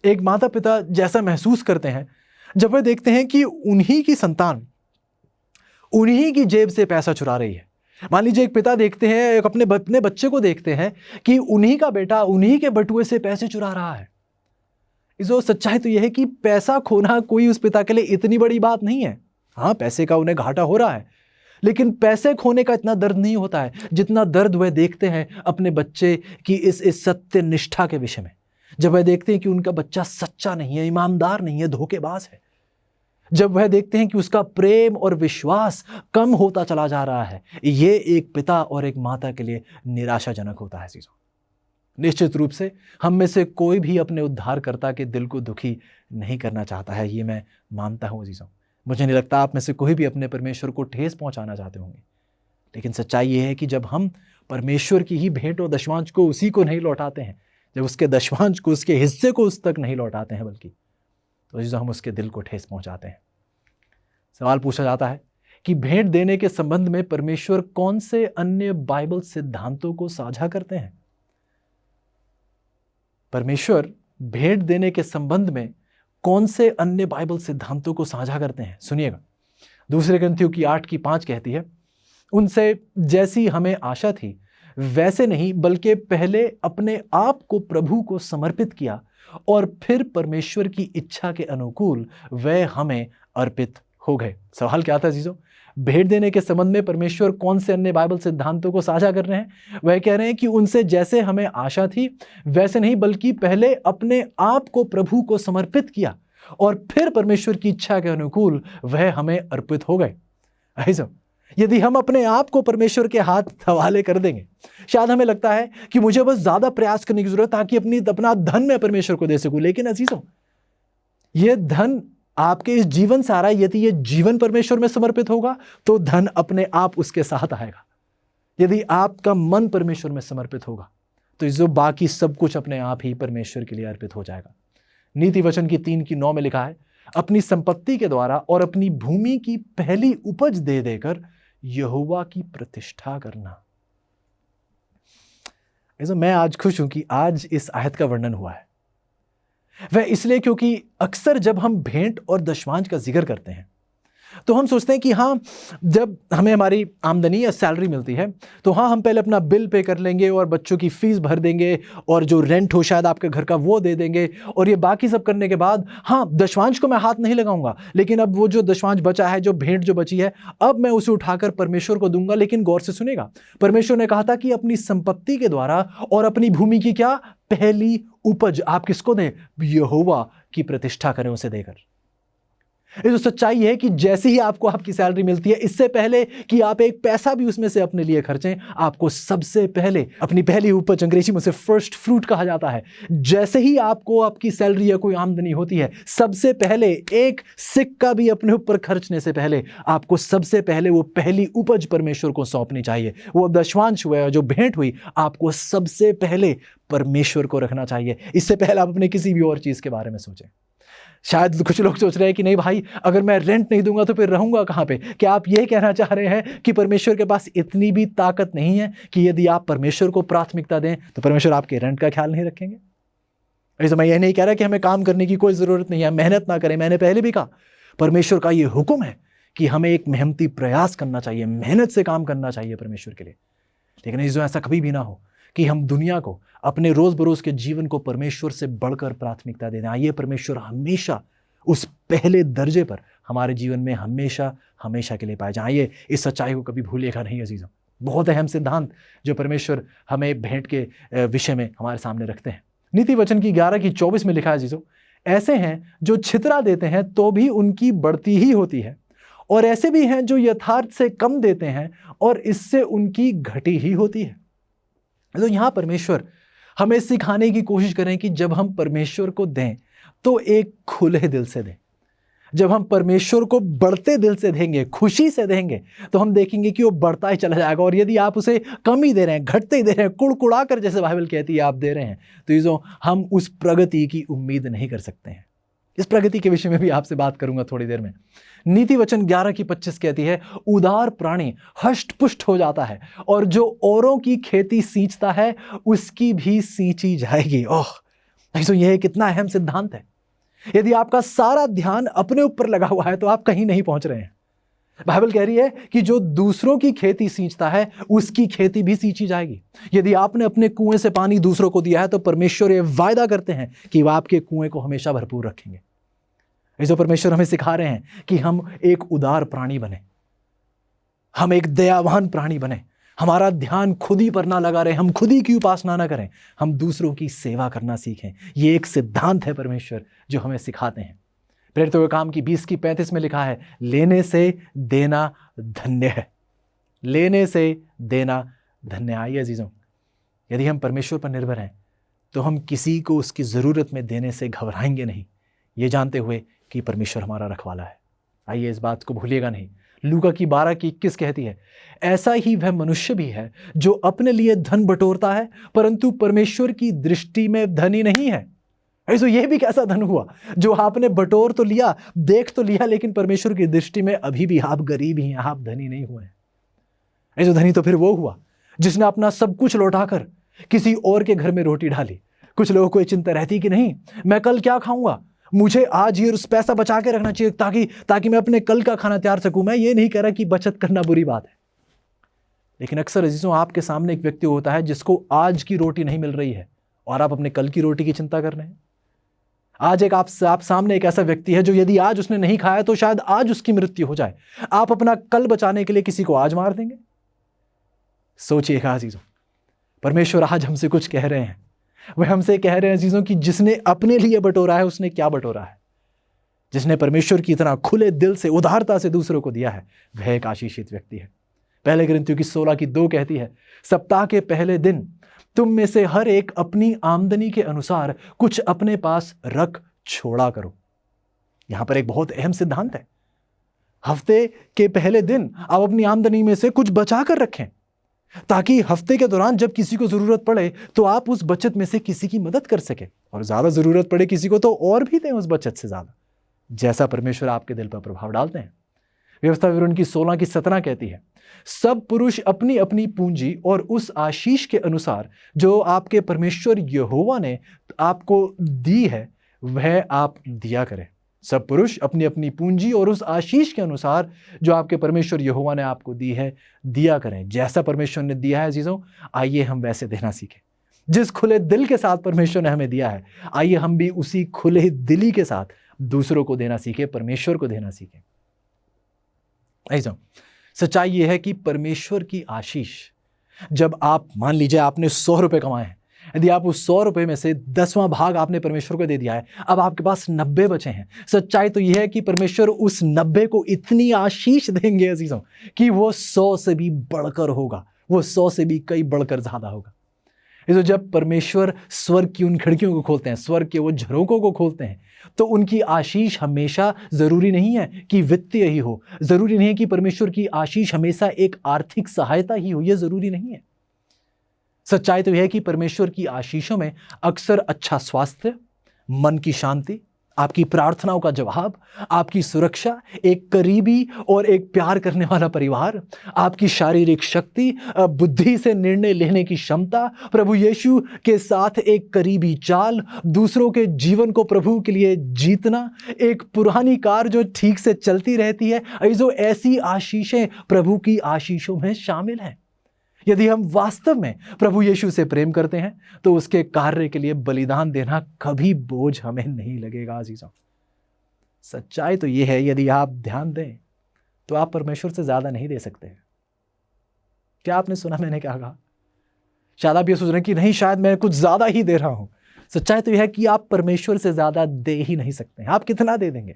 एक माता पिता जैसा महसूस करते हैं जब वे देखते हैं कि उन्हीं की संतान उन्हीं की जेब से पैसा चुरा रही है। मान लीजिए एक पिता देखते हैं, एक अपने बच्चे को देखते हैं कि उन्हीं का बेटा उन्हीं के बटुए से पैसे चुरा रहा है। इसो सच्चाई तो यह है कि पैसा खोना कोई उस पिता के लिए इतनी बड़ी बात नहीं है। हाँ, पैसे का उन्हें घाटा हो रहा है, लेकिन पैसे खोने का इतना दर्द नहीं होता है जितना दर्द वह देखते हैं अपने बच्चे की इस सत्य निष्ठा के विषय में। जब वह देखते हैं कि उनका बच्चा सच्चा नहीं है, ईमानदार नहीं है, धोखेबाज है, जब वह देखते हैं कि उसका प्रेम और विश्वास कम होता चला जा रहा है, ये एक पिता और एक माता के लिए निराशाजनक होता है चीजों। निश्चित रूप से हम में से कोई भी अपने उद्धारकर्ता के दिल को दुखी नहीं करना चाहता है, ये मैं मानता हूँ अजीजों। मुझे नहीं लगता आप में से कोई भी अपने परमेश्वर को ठेस पहुंचाना चाहते होंगे। लेकिन सच्चाई ये है कि जब हम परमेश्वर की ही भेंट और दशमांश को उसी को नहीं लौटाते हैं, जब उसके दशमांश को, उसके हिस्से को उस तक नहीं लौटाते हैं, बल्कि तो अजीजों हम उसके दिल को ठेस पहुंचाते हैं। सवाल पूछा जाता है कि भेंट देने के संबंध में परमेश्वर कौन से अन्य बाइबल सिद्धांतों को साझा करते हैं। परमेश्वर भेंट देने के संबंध में कौन से अन्य बाइबल सिद्धांतों को साझा करते हैं? सुनिएगा, 2 कुरिन्थियों की 8:5 कहती है, उनसे जैसी हमें आशा थी वैसे नहीं, बल्कि पहले अपने आप को प्रभु को समर्पित किया और फिर परमेश्वर की इच्छा के अनुकूल वह हमें अर्पित हो गए। सवाल क्या था जीजो? भेंट देने के संबंध में परमेश्वर कौन से अन्य बाइबल सिद्धांतों को साझा कर रहे हैं? वह कह रहे हैं कि उनसे जैसे हमें आशा थी वैसे नहीं, बल्कि पहले अपने आप को प्रभु को समर्पित किया और फिर परमेश्वर की इच्छा के अनुकूल वह हमें अर्पित हो गए। ऐसा यदि हम अपने आप को परमेश्वर के हाथ हवाले कर देंगे, शायद हमें लगता है कि मुझे बस ज्यादा प्रयास करने की जरूरत ताकि अपना धन मैं परमेश्वर को दे सकूं। लेकिन अजीजों, यह धन आपके इस जीवन से आ रहा है, यदि ये जीवन परमेश्वर में समर्पित होगा तो धन अपने आप उसके साथ आएगा। यदि आपका मन परमेश्वर में समर्पित होगा तो जो बाकी सब कुछ अपने आप ही परमेश्वर के लिए अर्पित हो जाएगा। नीति वचन की 3:9 में लिखा है, अपनी संपत्ति के द्वारा और अपनी भूमि की पहली उपज दे देकर यहोवा की प्रतिष्ठा करना। ऐसा मैं आज खुश हूं कि आज इस आयत का वर्णन हुआ है। वह इसलिए क्योंकि अक्सर जब हम भेंट और दशमांश का जिक्र करते हैं तो हम सोचते हैं कि हाँ, जब हमें हमारी आमदनी या सैलरी मिलती है तो हाँ, हम पहले अपना बिल पे कर लेंगे और बच्चों की फीस भर देंगे और जो रेंट हो शायद आपके घर का वो दे देंगे, और ये बाकी सब करने के बाद हाँ, दशमांश को मैं हाथ नहीं लगाऊंगा, लेकिन अब वो जो दशमांश बचा है, जो भेंट जो बची है, अब मैं उसे उठाकर परमेश्वर को दूंगा। लेकिन गौर से सुनेगा, परमेश्वर ने कहा था कि अपनी संपत्ति के द्वारा और अपनी भूमि की क्या पहली उपज आप किसको दें? यहोवा की प्रतिष्ठा करें उसे देकर। ये तो सच्चाई है कि जैसे ही आपको आपकी सैलरी मिलती है, इससे पहले कि आप एक पैसा भी उसमें से अपने लिए खर्चें, आपको सबसे पहले अपनी पहली उपज, अंग्रेजी में उसे फर्स्ट फ्रूट कहा जाता है, जैसे ही आपको आपकी सैलरी या कोई आमदनी होती है, सबसे पहले एक सिक्का भी अपने ऊपर खर्चने से पहले आपको सबसे पहले वो पहली उपज परमेश्वर को सौंपनी चाहिए। वो दशमांश हुआ, जो भेंट हुई, आपको सबसे पहले परमेश्वर को रखना चाहिए। इससे पहले आप अपने किसी भी और चीज के बारे में सोचें। शायद कुछ लोग सोच रहे हैं कि नहीं भाई, अगर मैं रेंट नहीं दूंगा तो फिर रहूंगा कहां पे? क्या आप ये कहना चाह रहे हैं कि परमेश्वर के पास इतनी भी ताकत नहीं है कि यदि आप परमेश्वर को प्राथमिकता दें तो परमेश्वर आपके रेंट का ख्याल नहीं रखेंगे? ऐसा मैं ये नहीं कह रहा कि हमें काम करने की कोई जरूरत नहीं है, मेहनत ना करें। मैंने पहले भी कहा, परमेश्वर का ये हुक्म है कि हमें एक मेहनती प्रयास करना चाहिए, मेहनत से काम करना चाहिए परमेश्वर के लिए। लेकिन ऐसा कभी भी ना हो कि हम दुनिया को, अपने रोज बरोज के जीवन को परमेश्वर से बढ़कर प्राथमिकता दे दें। आइए, परमेश्वर हमेशा उस पहले दर्जे पर हमारे जीवन में हमेशा हमेशा के लिए पाए जाए। आइए, इस सच्चाई को कभी भूलिएगा नहीं अजीजों। बहुत अहम सिद्धांत जो परमेश्वर हमें भेंट के विषय में हमारे सामने रखते हैं। नीति वचन की 11:24 में लिखा है अजीजों, ऐसे हैं जो छितरा देते हैं तो भी उनकी बढ़ती ही होती है, और ऐसे भी हैं जो यथार्थ से कम देते हैं और इससे उनकी घटी ही होती है। तो यहां परमेश्वर हमें सिखाने की कोशिश करें कि जब हम परमेश्वर को दें तो एक खुले दिल से दें। जब हम परमेश्वर को बढ़ते दिल से देंगे, खुशी से देंगे, तो हम देखेंगे कि वो बढ़ता ही चला जाएगा। और यदि आप उसे कम ही दे रहे हैं, घटते ही दे रहे हैं, कुड़कुड़ा कर, जैसे बाइबल कहती है, आप दे रहे हैं, तो ये हम उस प्रगति की उम्मीद नहीं कर सकते हैं। इस प्रगति के विषय में भी आपसे बात करूंगा थोड़ी देर में। नीति वचन 11:25 कहती है, उदार प्राणी हष्ट पुष्ट हो जाता है और जो औरों की खेती सींचता है उसकी भी सींची जाएगी। ओह, तो यह कितना अहम सिद्धांत है। यदि आपका सारा ध्यान अपने ऊपर लगा हुआ है तो आप कहीं नहीं पहुंच रहे हैं। बाइबल कह रही है कि जो दूसरों की खेती सींचता है उसकी खेती भी सींची जाएगी। यदि आपने अपने कुएं से पानी दूसरों को दिया है तो परमेश्वर ये वायदा करते हैं कि वह आपके कुएं को हमेशा भरपूर रखेंगे। इसलिए परमेश्वर हमें सिखा रहे हैं कि हम एक उदार प्राणी बने, हम एक दयावान प्राणी बने। हमारा ध्यान खुद ही पर ना लगा रहे, हम खुद ही की उपासना ना करें, हम दूसरों की सेवा करना सीखें। ये एक सिद्धांत है परमेश्वर जो हमें सिखाते हैं। प्रेरितों के काम की 20:35 में लिखा है, लेने से देना धन्य है, लेने से देना धन्य। आइए अजीजों, यदि हम परमेश्वर पर निर्भर हैं तो हम किसी को उसकी ज़रूरत में देने से घबराएंगे नहीं, ये जानते हुए कि परमेश्वर हमारा रखवाला है। आइए इस बात को भूलिएगा नहीं। लूका की 12:21 कहती है, ऐसा ही वह मनुष्य भी है जो अपने लिए धन बटोरता है परंतु परमेश्वर की दृष्टि में धनी नहीं है। ऐसो ये भी कैसा धन हुआ जो आपने बटोर तो लिया, देख तो लिया, लेकिन परमेश्वर की दृष्टि में अभी भी आप गरीब ही हैं, आप धनी नहीं हुए हैं। ऐसो धनी तो फिर वो हुआ जिसने अपना सब कुछ लौटाकर किसी और के घर में रोटी डाली। कुछ लोगों को ये चिंता रहती कि नहीं, मैं कल क्या खाऊंगा, मुझे आज ये पैसा बचा के रखना चाहिए ताकि मैं अपने कल का खाना तैयार सकूं। मैं ये नहीं कह रहा कि बचत करना बुरी बात है, लेकिन अक्सर अजीजों आपके सामने एक व्यक्ति होता है जिसको आज की रोटी नहीं मिल रही है और आप अपने कल की रोटी की चिंता कर रहे हैं। आज एक आप सामने एक ऐसा व्यक्ति है जो यदि आज उसने नहीं खाया तो शायद आज उसकी मृत्यु हो जाए। आप अपना कल बचाने के लिए किसी को आज मार देंगे। सोचिएगा अजीजों, परमेश्वर आज हमसे कुछ कह रहे हैं। वह हमसे कह रहे हैं अजीजों कि जिसने अपने लिए बटोरा है उसने क्या बटोरा है। जिसने परमेश्वर की इतना खुले दिल से उदारता से दूसरों को दिया है वह एक आशीषित व्यक्ति है। पहले कुरिन्थियों की 16:2 कहती है, सप्ताह के पहले दिन तुम में से हर एक अपनी आमदनी के अनुसार कुछ अपने पास रख छोड़ा करो। यहां पर एक बहुत अहम सिद्धांत है। हफ्ते के पहले दिन आप अपनी आमदनी में से कुछ बचा कर रखें ताकि हफ्ते के दौरान जब किसी को जरूरत पड़े तो आप उस बचत में से किसी की मदद कर सके, और ज्यादा जरूरत पड़े किसी को तो और भी दें उस बचत से ज्यादा, जैसा परमेश्वर आपके दिल पर प्रभाव डालते हैं। व्यवस्था विवरण की 16:17 कहती है, सब पुरुष अपनी अपनी पूंजी और उस आशीष के अनुसार जो आपके परमेश्वर यहोवा ने आपको दी है वह आप दिया करें। सब पुरुष अपनी अपनी पूंजी और उस आशीष के अनुसार जो आपके परमेश्वर यहोवा ने आपको दी है दिया करें। जैसा परमेश्वर ने दिया है अजीजों, आइए हम वैसे देना सीखें। जिस खुले दिल के साथ परमेश्वर ने हमें दिया है, आइए हम भी उसी खुले दिली के साथ दूसरों को देना सीखें, परमेश्वर को देना सीखें। अजीजों, सच्चाई यह है कि परमेश्वर की आशीष, जब आप मान लीजिए आपने 100 रुपए कमाए हैं, यदि आप उस 100 रुपए में से 10वां भाग आपने परमेश्वर को दे दिया है, अब आपके पास 90 बचे हैं। सच्चाई तो यह है कि परमेश्वर उस 90 को इतनी आशीष देंगे अजीजों कि वो 100 से भी बढ़कर होगा, वो 100 से भी कई बढ़कर ज्यादा होगा। तो जब परमेश्वर स्वर्ग की उन खिड़कियों को खोलते हैं, स्वर्ग के वो झरोकों को खोलते हैं, तो उनकी आशीष हमेशा जरूरी नहीं है कि वित्तीय ही हो, जरूरी नहीं है कि परमेश्वर की आशीष हमेशा एक आर्थिक सहायता ही हो, यह जरूरी नहीं है। सच्चाई तो यह है कि परमेश्वर की आशीषों में अक्सर अच्छा स्वास्थ्य, मन की शांति, आपकी प्रार्थनाओं का जवाब, आपकी सुरक्षा, एक करीबी और एक प्यार करने वाला परिवार, आपकी शारीरिक शक्ति, बुद्धि से निर्णय लेने की क्षमता, प्रभु यीशु के साथ एक करीबी चाल, दूसरों के जीवन को प्रभु के लिए जीतना, एक पुरानी कार जो ठीक से चलती रहती है, जो ऐसी आशीषें प्रभु की आशीषों में शामिल हैं। यदि हम वास्तव में प्रभु यीशु से प्रेम करते हैं तो उसके कार्य के लिए बलिदान देना कभी बोझ हमें नहीं लगेगा अजीजों। सच्चाई तो यह है, यदि आप ध्यान दें तो आप परमेश्वर से ज्यादा नहीं दे सकते। क्या आपने सुना मैंने क्या कहा? शायद आप ये सोच रहे हैं कि नहीं, शायद मैं कुछ ज्यादा ही दे रहा हूं। सच्चाई तो यह है कि आप परमेश्वर से ज्यादा दे ही नहीं सकते। आप कितना दे देंगे?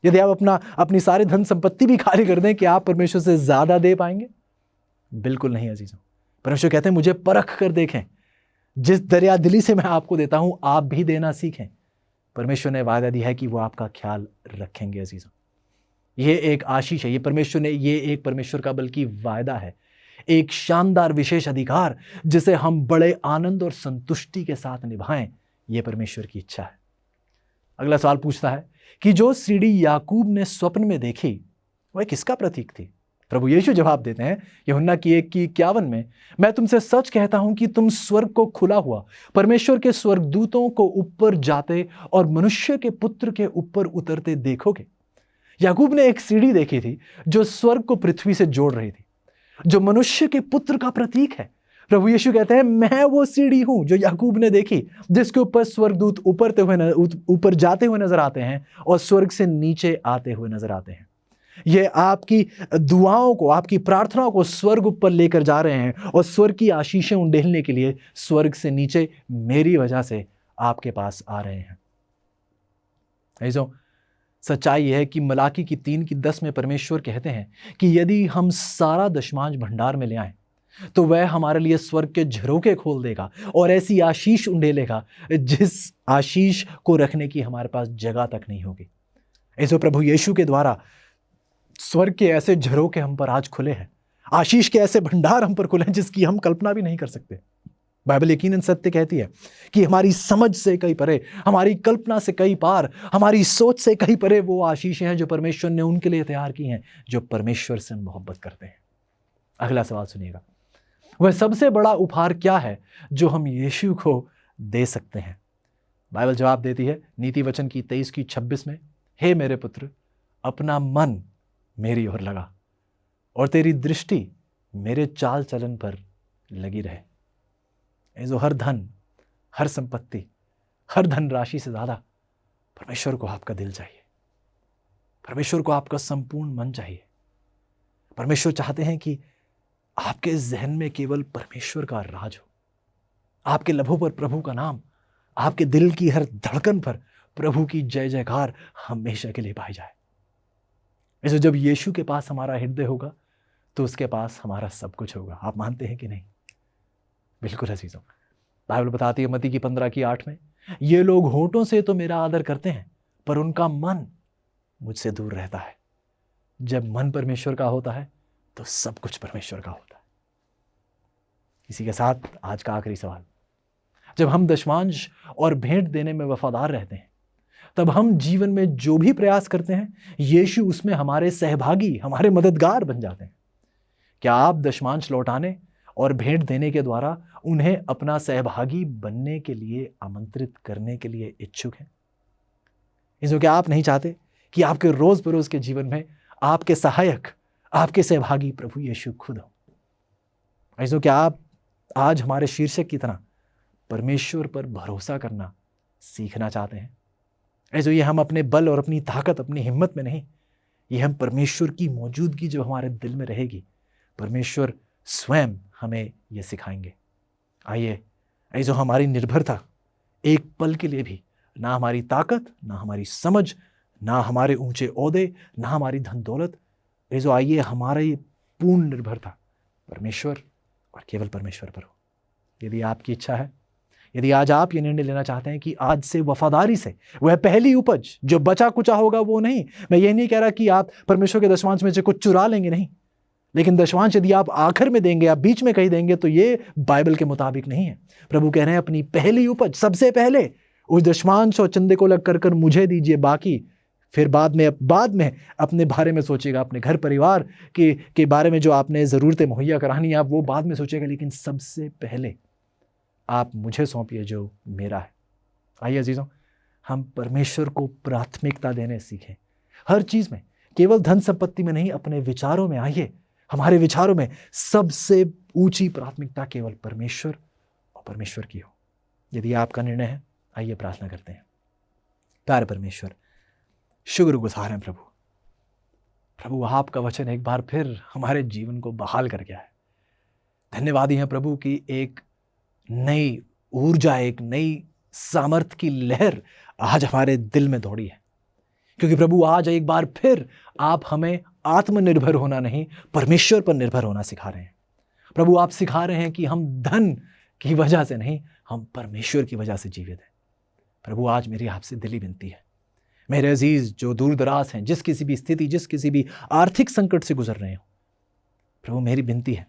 यदि आप अपनी सारी धन संपत्ति भी खाली कर दें, कि आप परमेश्वर से ज्यादा दे पाएंगे? बिल्कुल नहीं अजीजों। परमेश्वर कहते हैं मुझे परख कर देखें, जिस दरिया दिली से मैं आपको देता हूं आप भी देना सीखें। परमेश्वर ने वादा दिया है कि वो आपका ख्याल रखेंगे अजीजों। ये एक आशीष है, ये एक परमेश्वर का बल्कि वायदा है, एक शानदार विशेष अधिकार जिसे हम बड़े आनंद और संतुष्टि के साथ निभाएं। ये परमेश्वर की इच्छा है। अगला सवाल पूछता है कि जो सीढ़ी याकूब ने स्वप्न में देखी वह किसका प्रतीक थी? प्रभु यीशु जवाब देते हैं यूहन्ना की 1:51 में, मैं तुमसे सच कहता हूं कि तुम स्वर्ग को खुला हुआ, परमेश्वर के स्वर्गदूतों को ऊपर जाते और मनुष्य के पुत्र के ऊपर उतरते देखोगे। याकूब ने एक सीढ़ी देखी थी जो स्वर्ग को पृथ्वी से जोड़ रही थी, जो मनुष्य के पुत्र का प्रतीक है। प्रभु यीशु कहते हैं मैं वो सीढ़ी हूं जो याकूब ने देखी, जिसके ऊपर स्वर्गदूत ऊपर जाते हुए नजर आते हैं और स्वर्ग से नीचे आते हुए नजर आते हैं। ये आपकी दुआओं को, आपकी प्रार्थनाओं को स्वर्ग ऊपर लेकर जा रहे हैं और स्वर्ग की आशीषें उंडेलने के लिए स्वर्ग से नीचे मेरी वजह से आपके पास आ रहे हैं। ऐसो सच्चाई यह है कि मलाकी की 3:10 में परमेश्वर कहते हैं कि यदि हम सारा दशमांश भंडार में ले आएं, तो वह हमारे लिए स्वर्ग के झरोखे खोल देगा और ऐसी आशीष उंडेलेगा जिस आशीष को रखने की हमारे पास जगह तक नहीं होगी। ऐसे प्रभु यीशु के द्वारा स्वर्ग के ऐसे झरोखे हम पर आज खुले हैं, आशीष के ऐसे भंडार हम पर खुले हैं जिसकी हम कल्पना भी नहीं कर सकते। बाइबल यकीनन सत्य कहती है कि हमारी समझ से कहीं परे, हमारी कल्पना से कहीं पार, हमारी सोच से कहीं परे वो आशीषें हैं जो परमेश्वर ने उनके लिए तैयार की हैं जो परमेश्वर से मोहब्बत करते हैं। अगला सवाल सुनिएगा, वह सबसे बड़ा उपहार क्या है जो हम यीशु को दे सकते हैं? बाइबल जवाब देती है नीति वचन की 23:26 में, हे मेरे पुत्र, अपना मन मेरी ओर लगा और तेरी दृष्टि मेरे चाल चलन पर लगी रहे। जो हर धन, हर संपत्ति, हर धनराशि से ज्यादा परमेश्वर को आपका दिल चाहिए, परमेश्वर को आपका संपूर्ण मन चाहिए। परमेश्वर चाहते हैं कि आपके जहन में केवल परमेश्वर का राज हो, आपके लबों पर प्रभु का नाम, आपके दिल की हर धड़कन पर प्रभु की जय जयकार हमेशा के लिए पाई जाए। इसलिए जब यीशु के पास हमारा हृदय होगा तो उसके पास हमारा सब कुछ होगा। आप मानते हैं कि नहीं? बिल्कुल अजीजों, बाइबल बताती है मत्ती की 15:8 में, ये लोग होठों से तो मेरा आदर करते हैं पर उनका मन मुझसे दूर रहता है। जब मन परमेश्वर का होता है तो सब कुछ परमेश्वर का होता है। इसी के साथ आज का आखिरी सवाल, जब हम दशमांश और भेंट देने में वफादार रहते हैं तब हम जीवन में जो भी प्रयास करते हैं यीशु उसमें हमारे सहभागी, हमारे मददगार बन जाते हैं। क्या आप दशमांश लौटाने और भेंट देने के द्वारा उन्हें अपना सहभागी बनने के लिए आमंत्रित करने के लिए इच्छुक हैं? इसलिए क्या आप नहीं चाहते कि आपके रोज बरोज के जीवन में आपके सहायक, आपके सहभागी प्रभु यीशु खुद हो? इसलिए क्या आप आज हमारे शीर्षक की तरह परमेश्वर पर भरोसा करना सीखना चाहते हैं? ऐसे ये हम अपने बल और अपनी ताकत, अपनी हिम्मत में नहीं, ये हम परमेश्वर की मौजूदगी जो हमारे दिल में रहेगी, परमेश्वर स्वयं हमें ये सिखाएंगे। आइए, ऐसे हमारी निर्भरता एक पल के लिए भी ना हमारी ताकत, ना हमारी समझ, ना हमारे ऊंचे ओहदे, ना हमारी धन दौलत, ऐसे आइए हमारी पूर्ण निर्भरता परमेश्वर और केवल परमेश्वर पर हो। यदि आपकी इच्छा है, यदि आज आप ये निर्णय लेना चाहते हैं कि आज से वफादारी से वह पहली उपज जो बचा कुचा होगा वो नहीं, मैं ये नहीं कह रहा कि आप परमेश्वर के दशमांश में से कुछ चुरा लेंगे, नहीं, लेकिन दशमांश यदि आप आखिर में देंगे, आप बीच में कहीं देंगे तो ये बाइबल के मुताबिक नहीं है। प्रभु कह रहे हैं अपनी पहली उपज सबसे पहले उस दशमांश और चंदे को लग कर मुझे दीजिए, बाकी फिर बाद में अपने बारे में सोचिएगा, अपने घर परिवार के बारे में जो आपने ज़रूरतें मुहैया करानी है आप वो बाद में सोचिएगा, लेकिन सबसे पहले आप मुझे सौंपिए जो मेरा है। आइए अजीजों, हम परमेश्वर को प्राथमिकता देने सीखें हर चीज़ में, केवल धन संपत्ति में नहीं, अपने विचारों में। आइए हमारे विचारों में सबसे ऊंची प्राथमिकता केवल परमेश्वर और परमेश्वर की हो। यदि आपका निर्णय है, आइए प्रार्थना करते हैं। प्यारे परमेश्वर, शुक्रगुजार हैं प्रभु आपका वचन एक बार फिर हमारे जीवन को बहाल कर गया है। धन्यवादी हैं प्रभु कि एक नई ऊर्जा, एक नई सामर्थ की लहर आज हमारे दिल में दौड़ी है, क्योंकि प्रभु आज एक बार फिर आप हमें आत्मनिर्भर होना नहीं, परमेश्वर पर निर्भर होना सिखा रहे हैं। प्रभु आप सिखा रहे हैं कि हम धन की वजह से नहीं, हम परमेश्वर की वजह से जीवित हैं। प्रभु आज मेरी आपसे दिली विनती है, मेरे अजीज जो दूर दराज हैं, जिस किसी भी स्थिति, जिस किसी भी आर्थिक संकट से गुजर रहे हो, प्रभु मेरी विनती है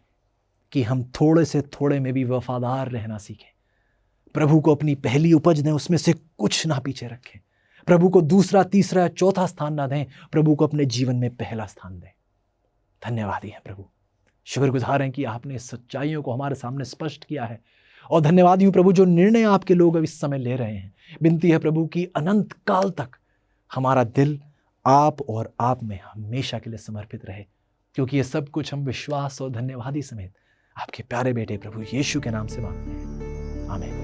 कि हम थोड़े से थोड़े में भी वफादार रहना सीखें। प्रभु को अपनी पहली उपज दें, उसमें से कुछ ना पीछे रखें। प्रभु को दूसरा, तीसरा, चौथा स्थान ना दें, प्रभु को अपने जीवन में पहला स्थान दें। धन्यवादी हैं प्रभु, शुक्रगुजार हैं कि आपने सच्चाइयों को हमारे सामने स्पष्ट किया है, और धन्यवादी हूँ प्रभु जो निर्णय आपके लोग अब इस समय ले रहे हैं। विनती है प्रभु कि अनंत काल तक हमारा दिल आप और आप में हमेशा के लिए समर्पित रहे, क्योंकि ये सब कुछ हम विश्वास और धन्यवादी समेत आपके प्यारे बेटे प्रभु यीशु के नाम से मांगते हैं, आमीन।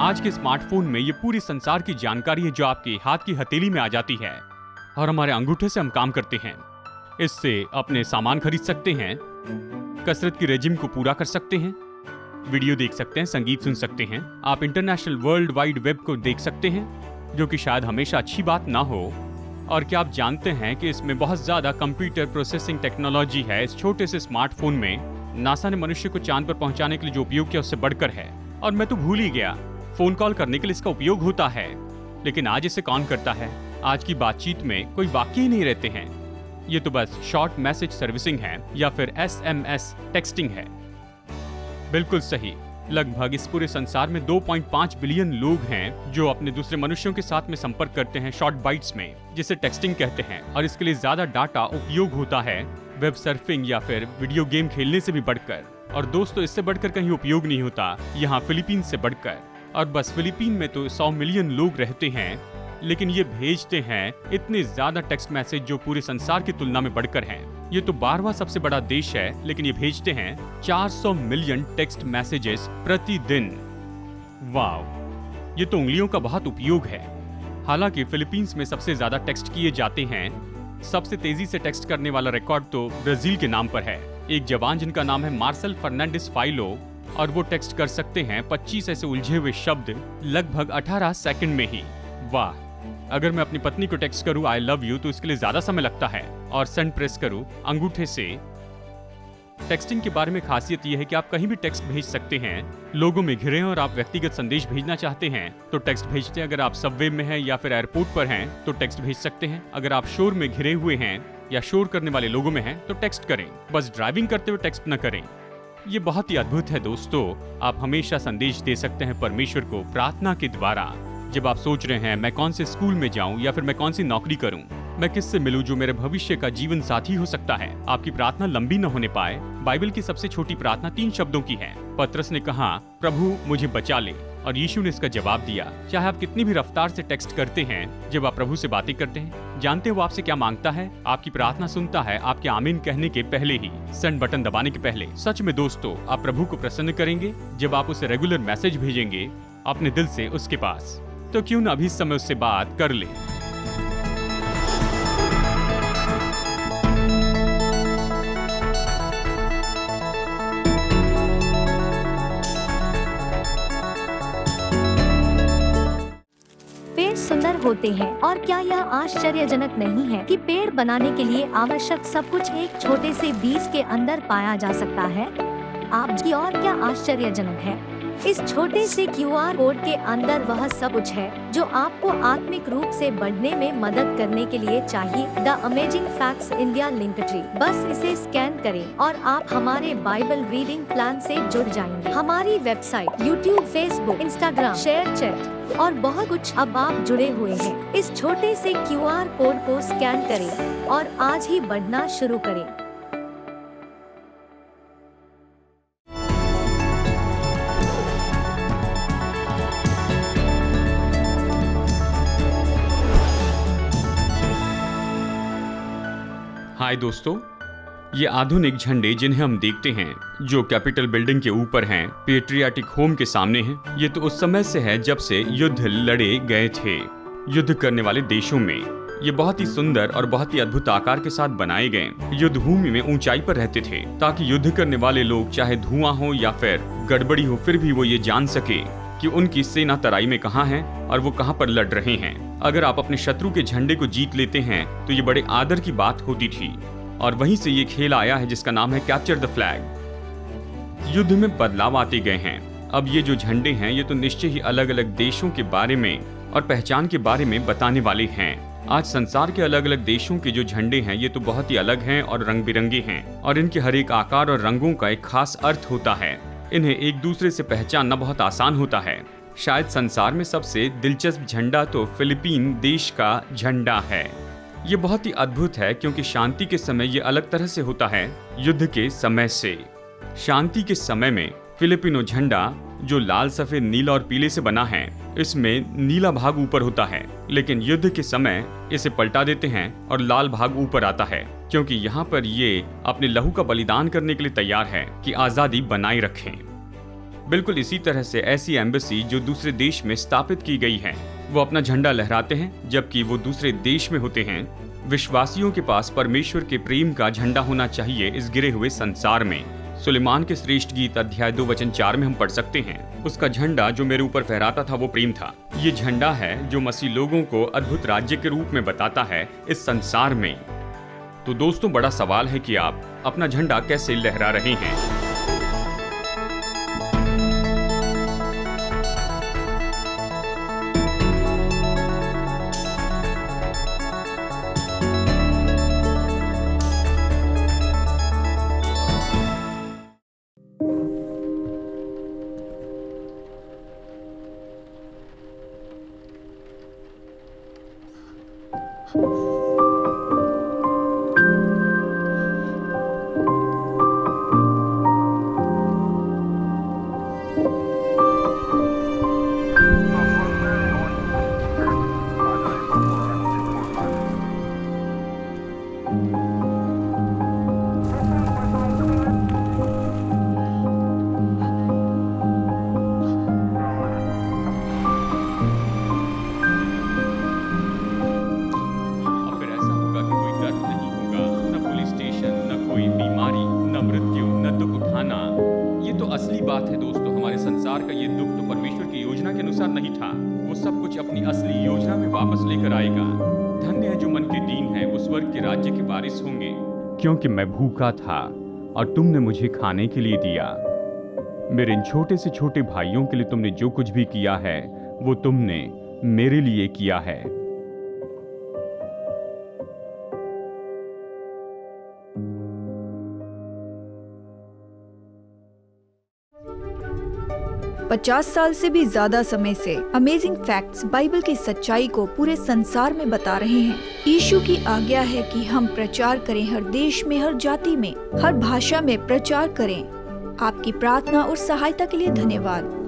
आज के स्मार्टफोन में ये पूरी संसार की जानकारी है जो आपके हाथ की हथेली में आ जाती है, और हमारे अंगूठे से हम काम करते हैं। इससे अपने सामान खरीद सकते हैं, कसरत की रेजिम को पूरा कर सकते हैं, वीडियो देख सकते हैं, संगीत सुन सकते हैं, आप इंटरनेशनल वर्ल्ड वाइड वेब को देख सकते हैं, जो कि शायद हमेशा अच्छी बात ना हो। और क्या आप जानते हैं कि इसमें बहुत ज्यादा कंप्यूटर प्रोसेसिंग टेक्नोलॉजी है। इस छोटे से स्मार्टफोन में नासा ने मनुष्य को चांद पर पहुंचाने के लिए जो उपयोग किया उससे बढ़कर है। और मैं तो भूल ही गया, फोन कॉल करने के लिए इसका उपयोग होता है, लेकिन आज इसे कौन करता है? आज की बातचीत में कोई वाक्य ही नहीं रहते हैं, ये तो बस शॉर्ट मैसेज सर्विसिंग है या फिर SMS टेक्सटिंग है। बिल्कुल सही, लगभग इस पूरे संसार में 2.5 बिलियन लोग हैं जो अपने दूसरे मनुष्यों के साथ में संपर्क करते हैं शॉर्ट बाइट्स में, जिसे टेक्सटिंग कहते हैं। और इसके लिए ज्यादा डाटा उपयोग होता है वेब सर्फिंग या फिर वीडियो गेम खेलने से भी बढ़कर। और दोस्तों, इससे बढ़कर कहीं उपयोग नहीं होता यहाँ फिलीपींस से बढ़कर। और बस फिलीपीन में तो 100 मिलियन लोग रहते हैं, लेकिन ये भेजते हैं इतने ज्यादा टेक्स्ट मैसेज जो पूरे संसार की तुलना में बढ़कर हैं। ये तो 12वां सबसे बड़ा देश है, लेकिन ये भेजते हैं 400 मिलियन टेक्स्ट मैसेजेस प्रतिदिन। वाव, ये तो उंगलियों का बहुत उपयोग है। हालांकि फिलीपींस में सबसे ज्यादा टेक्स्ट किए जाते हैं, सबसे तेजी से टेक्स्ट करने वाला रिकॉर्ड तो ब्राजील के नाम पर है। एक जवान जिनका नाम है मार्सेल फर्नांडिस फाइलो, और वो टेक्स्ट कर सकते हैं 25 ऐसे उलझे हुए शब्द लगभग 18 सेकंड में ही। वाह, अगर मैं अपनी पत्नी को टेक्स्ट करूं आई लव यू तो इसके लिए ज्यादा समय लगता है, और सेंड प्रेस करूं अंगूठे से। टेक्सटिंग के बारे में खासियत यह है कि आप कहीं भी टेक्स्ट भेज सकते हैं। लोगों में घिरे हैं और आप व्यक्तिगत संदेश भेजना चाहते हैं तो टेक्स्ट भेजते हैं। अगर आप सबवे में हैं या फिर एयरपोर्ट पर हैं तो टेक्स्ट भेज सकते हैं। अगर आप शोर में घिरे हुए हैं या शोर करने वाले लोगों में हैं तो टेक्स्ट करें, बस ड्राइविंग करते हुए टेक्स्ट न करें। ये बहुत ही अद्भुत है दोस्तों। आप हमेशा संदेश दे सकते हैं परमेश्वर को प्रार्थना के द्वारा। जब आप सोच रहे हैं मैं कौन से स्कूल में जाऊं या फिर मैं कौन सी नौकरी करूं, मैं किससे मिलूं जो मेरे भविष्य का जीवन साथी हो सकता है, आपकी प्रार्थना लंबी न होने पाए। बाइबल की सबसे छोटी प्रार्थना 3 शब्दों की है। पतरस ने कहा प्रभु मुझे बचा ले, और यीशु ने इसका जवाब दिया। चाहे आप कितनी भी रफ्तार से टेक्स्ट करते हैं, जब आप प्रभु से बातें करते हैं, जानते हो आपसे क्या मांगता है? आपकी प्रार्थना सुनता है आपके आमीन कहने के पहले ही, सेंड बटन दबाने के पहले। सच में दोस्तों, आप प्रभु को प्रसन्न करेंगे जब आप उसे रेगुलर मैसेज भेजेंगे अपने दिल से उसके पास। तो क्यों ना अभी इस समय उससे बात कर ले। पेड़ सुंदर होते हैं, और क्या यह आश्चर्यजनक नहीं है कि पेड़ बनाने के लिए आवश्यक सब कुछ एक छोटे से बीज के अंदर पाया जा सकता है? आपकी और क्या आश्चर्यजनक है? इस छोटे से QR कोड के अंदर वह सब कुछ है जो आपको आत्मिक रूप से बढ़ने में मदद करने के लिए चाहिए। द अमेजिंग फैक्ट्स इंडिया लिंकट्री, बस इसे स्कैन करें और आप हमारे बाइबल रीडिंग प्लान से जुड़ जाएंगे। हमारी website, YouTube, Facebook, Instagram, share chat और बहुत कुछ, अब आप जुड़े हुए हैं। इस छोटे से QR कोड को स्कैन करें और आज ही बढ़ना शुरू करें। हाय दोस्तों, ये आधुनिक झंडे जिन्हें हम देखते हैं जो कैपिटल बिल्डिंग के ऊपर हैं, पेट्रियाटिक होम के सामने हैं, ये तो उस समय से है जब से युद्ध लड़े गए थे युद्ध करने वाले देशों में। ये बहुत ही सुंदर और बहुत ही अद्भुत आकार के साथ बनाए गए युद्ध भूमि में ऊंचाई पर रहते थे, ताकि युद्ध करने वाले लोग चाहे धुआं हो या फिर गड़बड़ी हो, फिर भी वो ये जान सके कि उनकी सेना तराई में कहाँ है और वो कहाँ पर लड़ रहे हैं। अगर आप अपने शत्रु के झंडे को जीत लेते हैं तो ये बड़े आदर की बात होती थी, और वहीं से ये खेल आया है जिसका नाम है कैप्चर द फ्लैग। युद्ध में बदलाव आते गए हैं। अब ये जो झंडे हैं ये तो निश्चय ही अलग अलग देशों के बारे में और पहचान के बारे में बताने वाले हैं। आज संसार के अलग अलग देशों के जो झंडे हैं ये तो बहुत ही अलग हैं और रंग बिरंगे हैं, और इनके हर एक आकार और रंगों का एक खास अर्थ होता है। इन्हें एक दूसरे से पहचानना बहुत आसान होता है। शायद संसार में सबसे दिलचस्प झंडा तो फिलीपीन देश का झंडा है। ये बहुत ही अद्भुत है क्योंकि शांति के समय ये अलग तरह से होता है युद्ध के समय से। शांति के समय में फिलिपिनो झंडा जो लाल, सफेद, नीला और पीले से बना है, इसमें नीला भाग ऊपर होता है, लेकिन युद्ध के समय इसे पलटा देते हैं और लाल भाग ऊपर आता है, क्योंकि यहाँ पर ये अपने लहू का बलिदान करने के लिए तैयार है कि आज़ादी बनाए रखें। बिल्कुल इसी तरह से ऐसी एम्बेसी जो दूसरे देश में स्थापित की गई है, वो अपना झंडा लहराते हैं जबकि वो दूसरे देश में होते हैं। विश्वासियों के पास परमेश्वर के प्रेम का झंडा होना चाहिए इस गिरे हुए संसार में। सुलेमान के श्रेष्ठ गीत अध्याय 2 वचन 4 में हम पढ़ सकते हैं, उसका झंडा जो मेरे ऊपर फहराता था वो प्रेम था। ये झंडा है जो मसीह लोगों को अद्भुत राज्य के रूप में बताता है इस संसार में। तो दोस्तों, बड़ा सवाल है कि आप अपना झंडा कैसे लहरा रहे हैं। असली बात है दोस्तों, हमारे संसार का ये दुख तो परमेश्वर की योजना के अनुसार नहीं था। वो सब कुछ अपनी असली योजना में वापस लेकर आएगा। धन्य है जो मन के दीन है, वो स्वर्ग के राज्य के वारिस होंगे। क्योंकि मैं भूखा था और तुमने मुझे खाने के लिए दिया। मेरे इन छोटे से छोटे भाइयों के लिए तुमने जो कुछ भी किया है वो तुमने मेरे लिए किया है। पचास साल से भी ज्यादा समय से अमेजिंग फैक्ट्स बाइबल की सच्चाई को पूरे संसार में बता रहे हैं। यीशु की आज्ञा है कि हम प्रचार करें, हर देश में, हर जाति में, हर भाषा में प्रचार करें। आपकी प्रार्थना और सहायता के लिए धन्यवाद।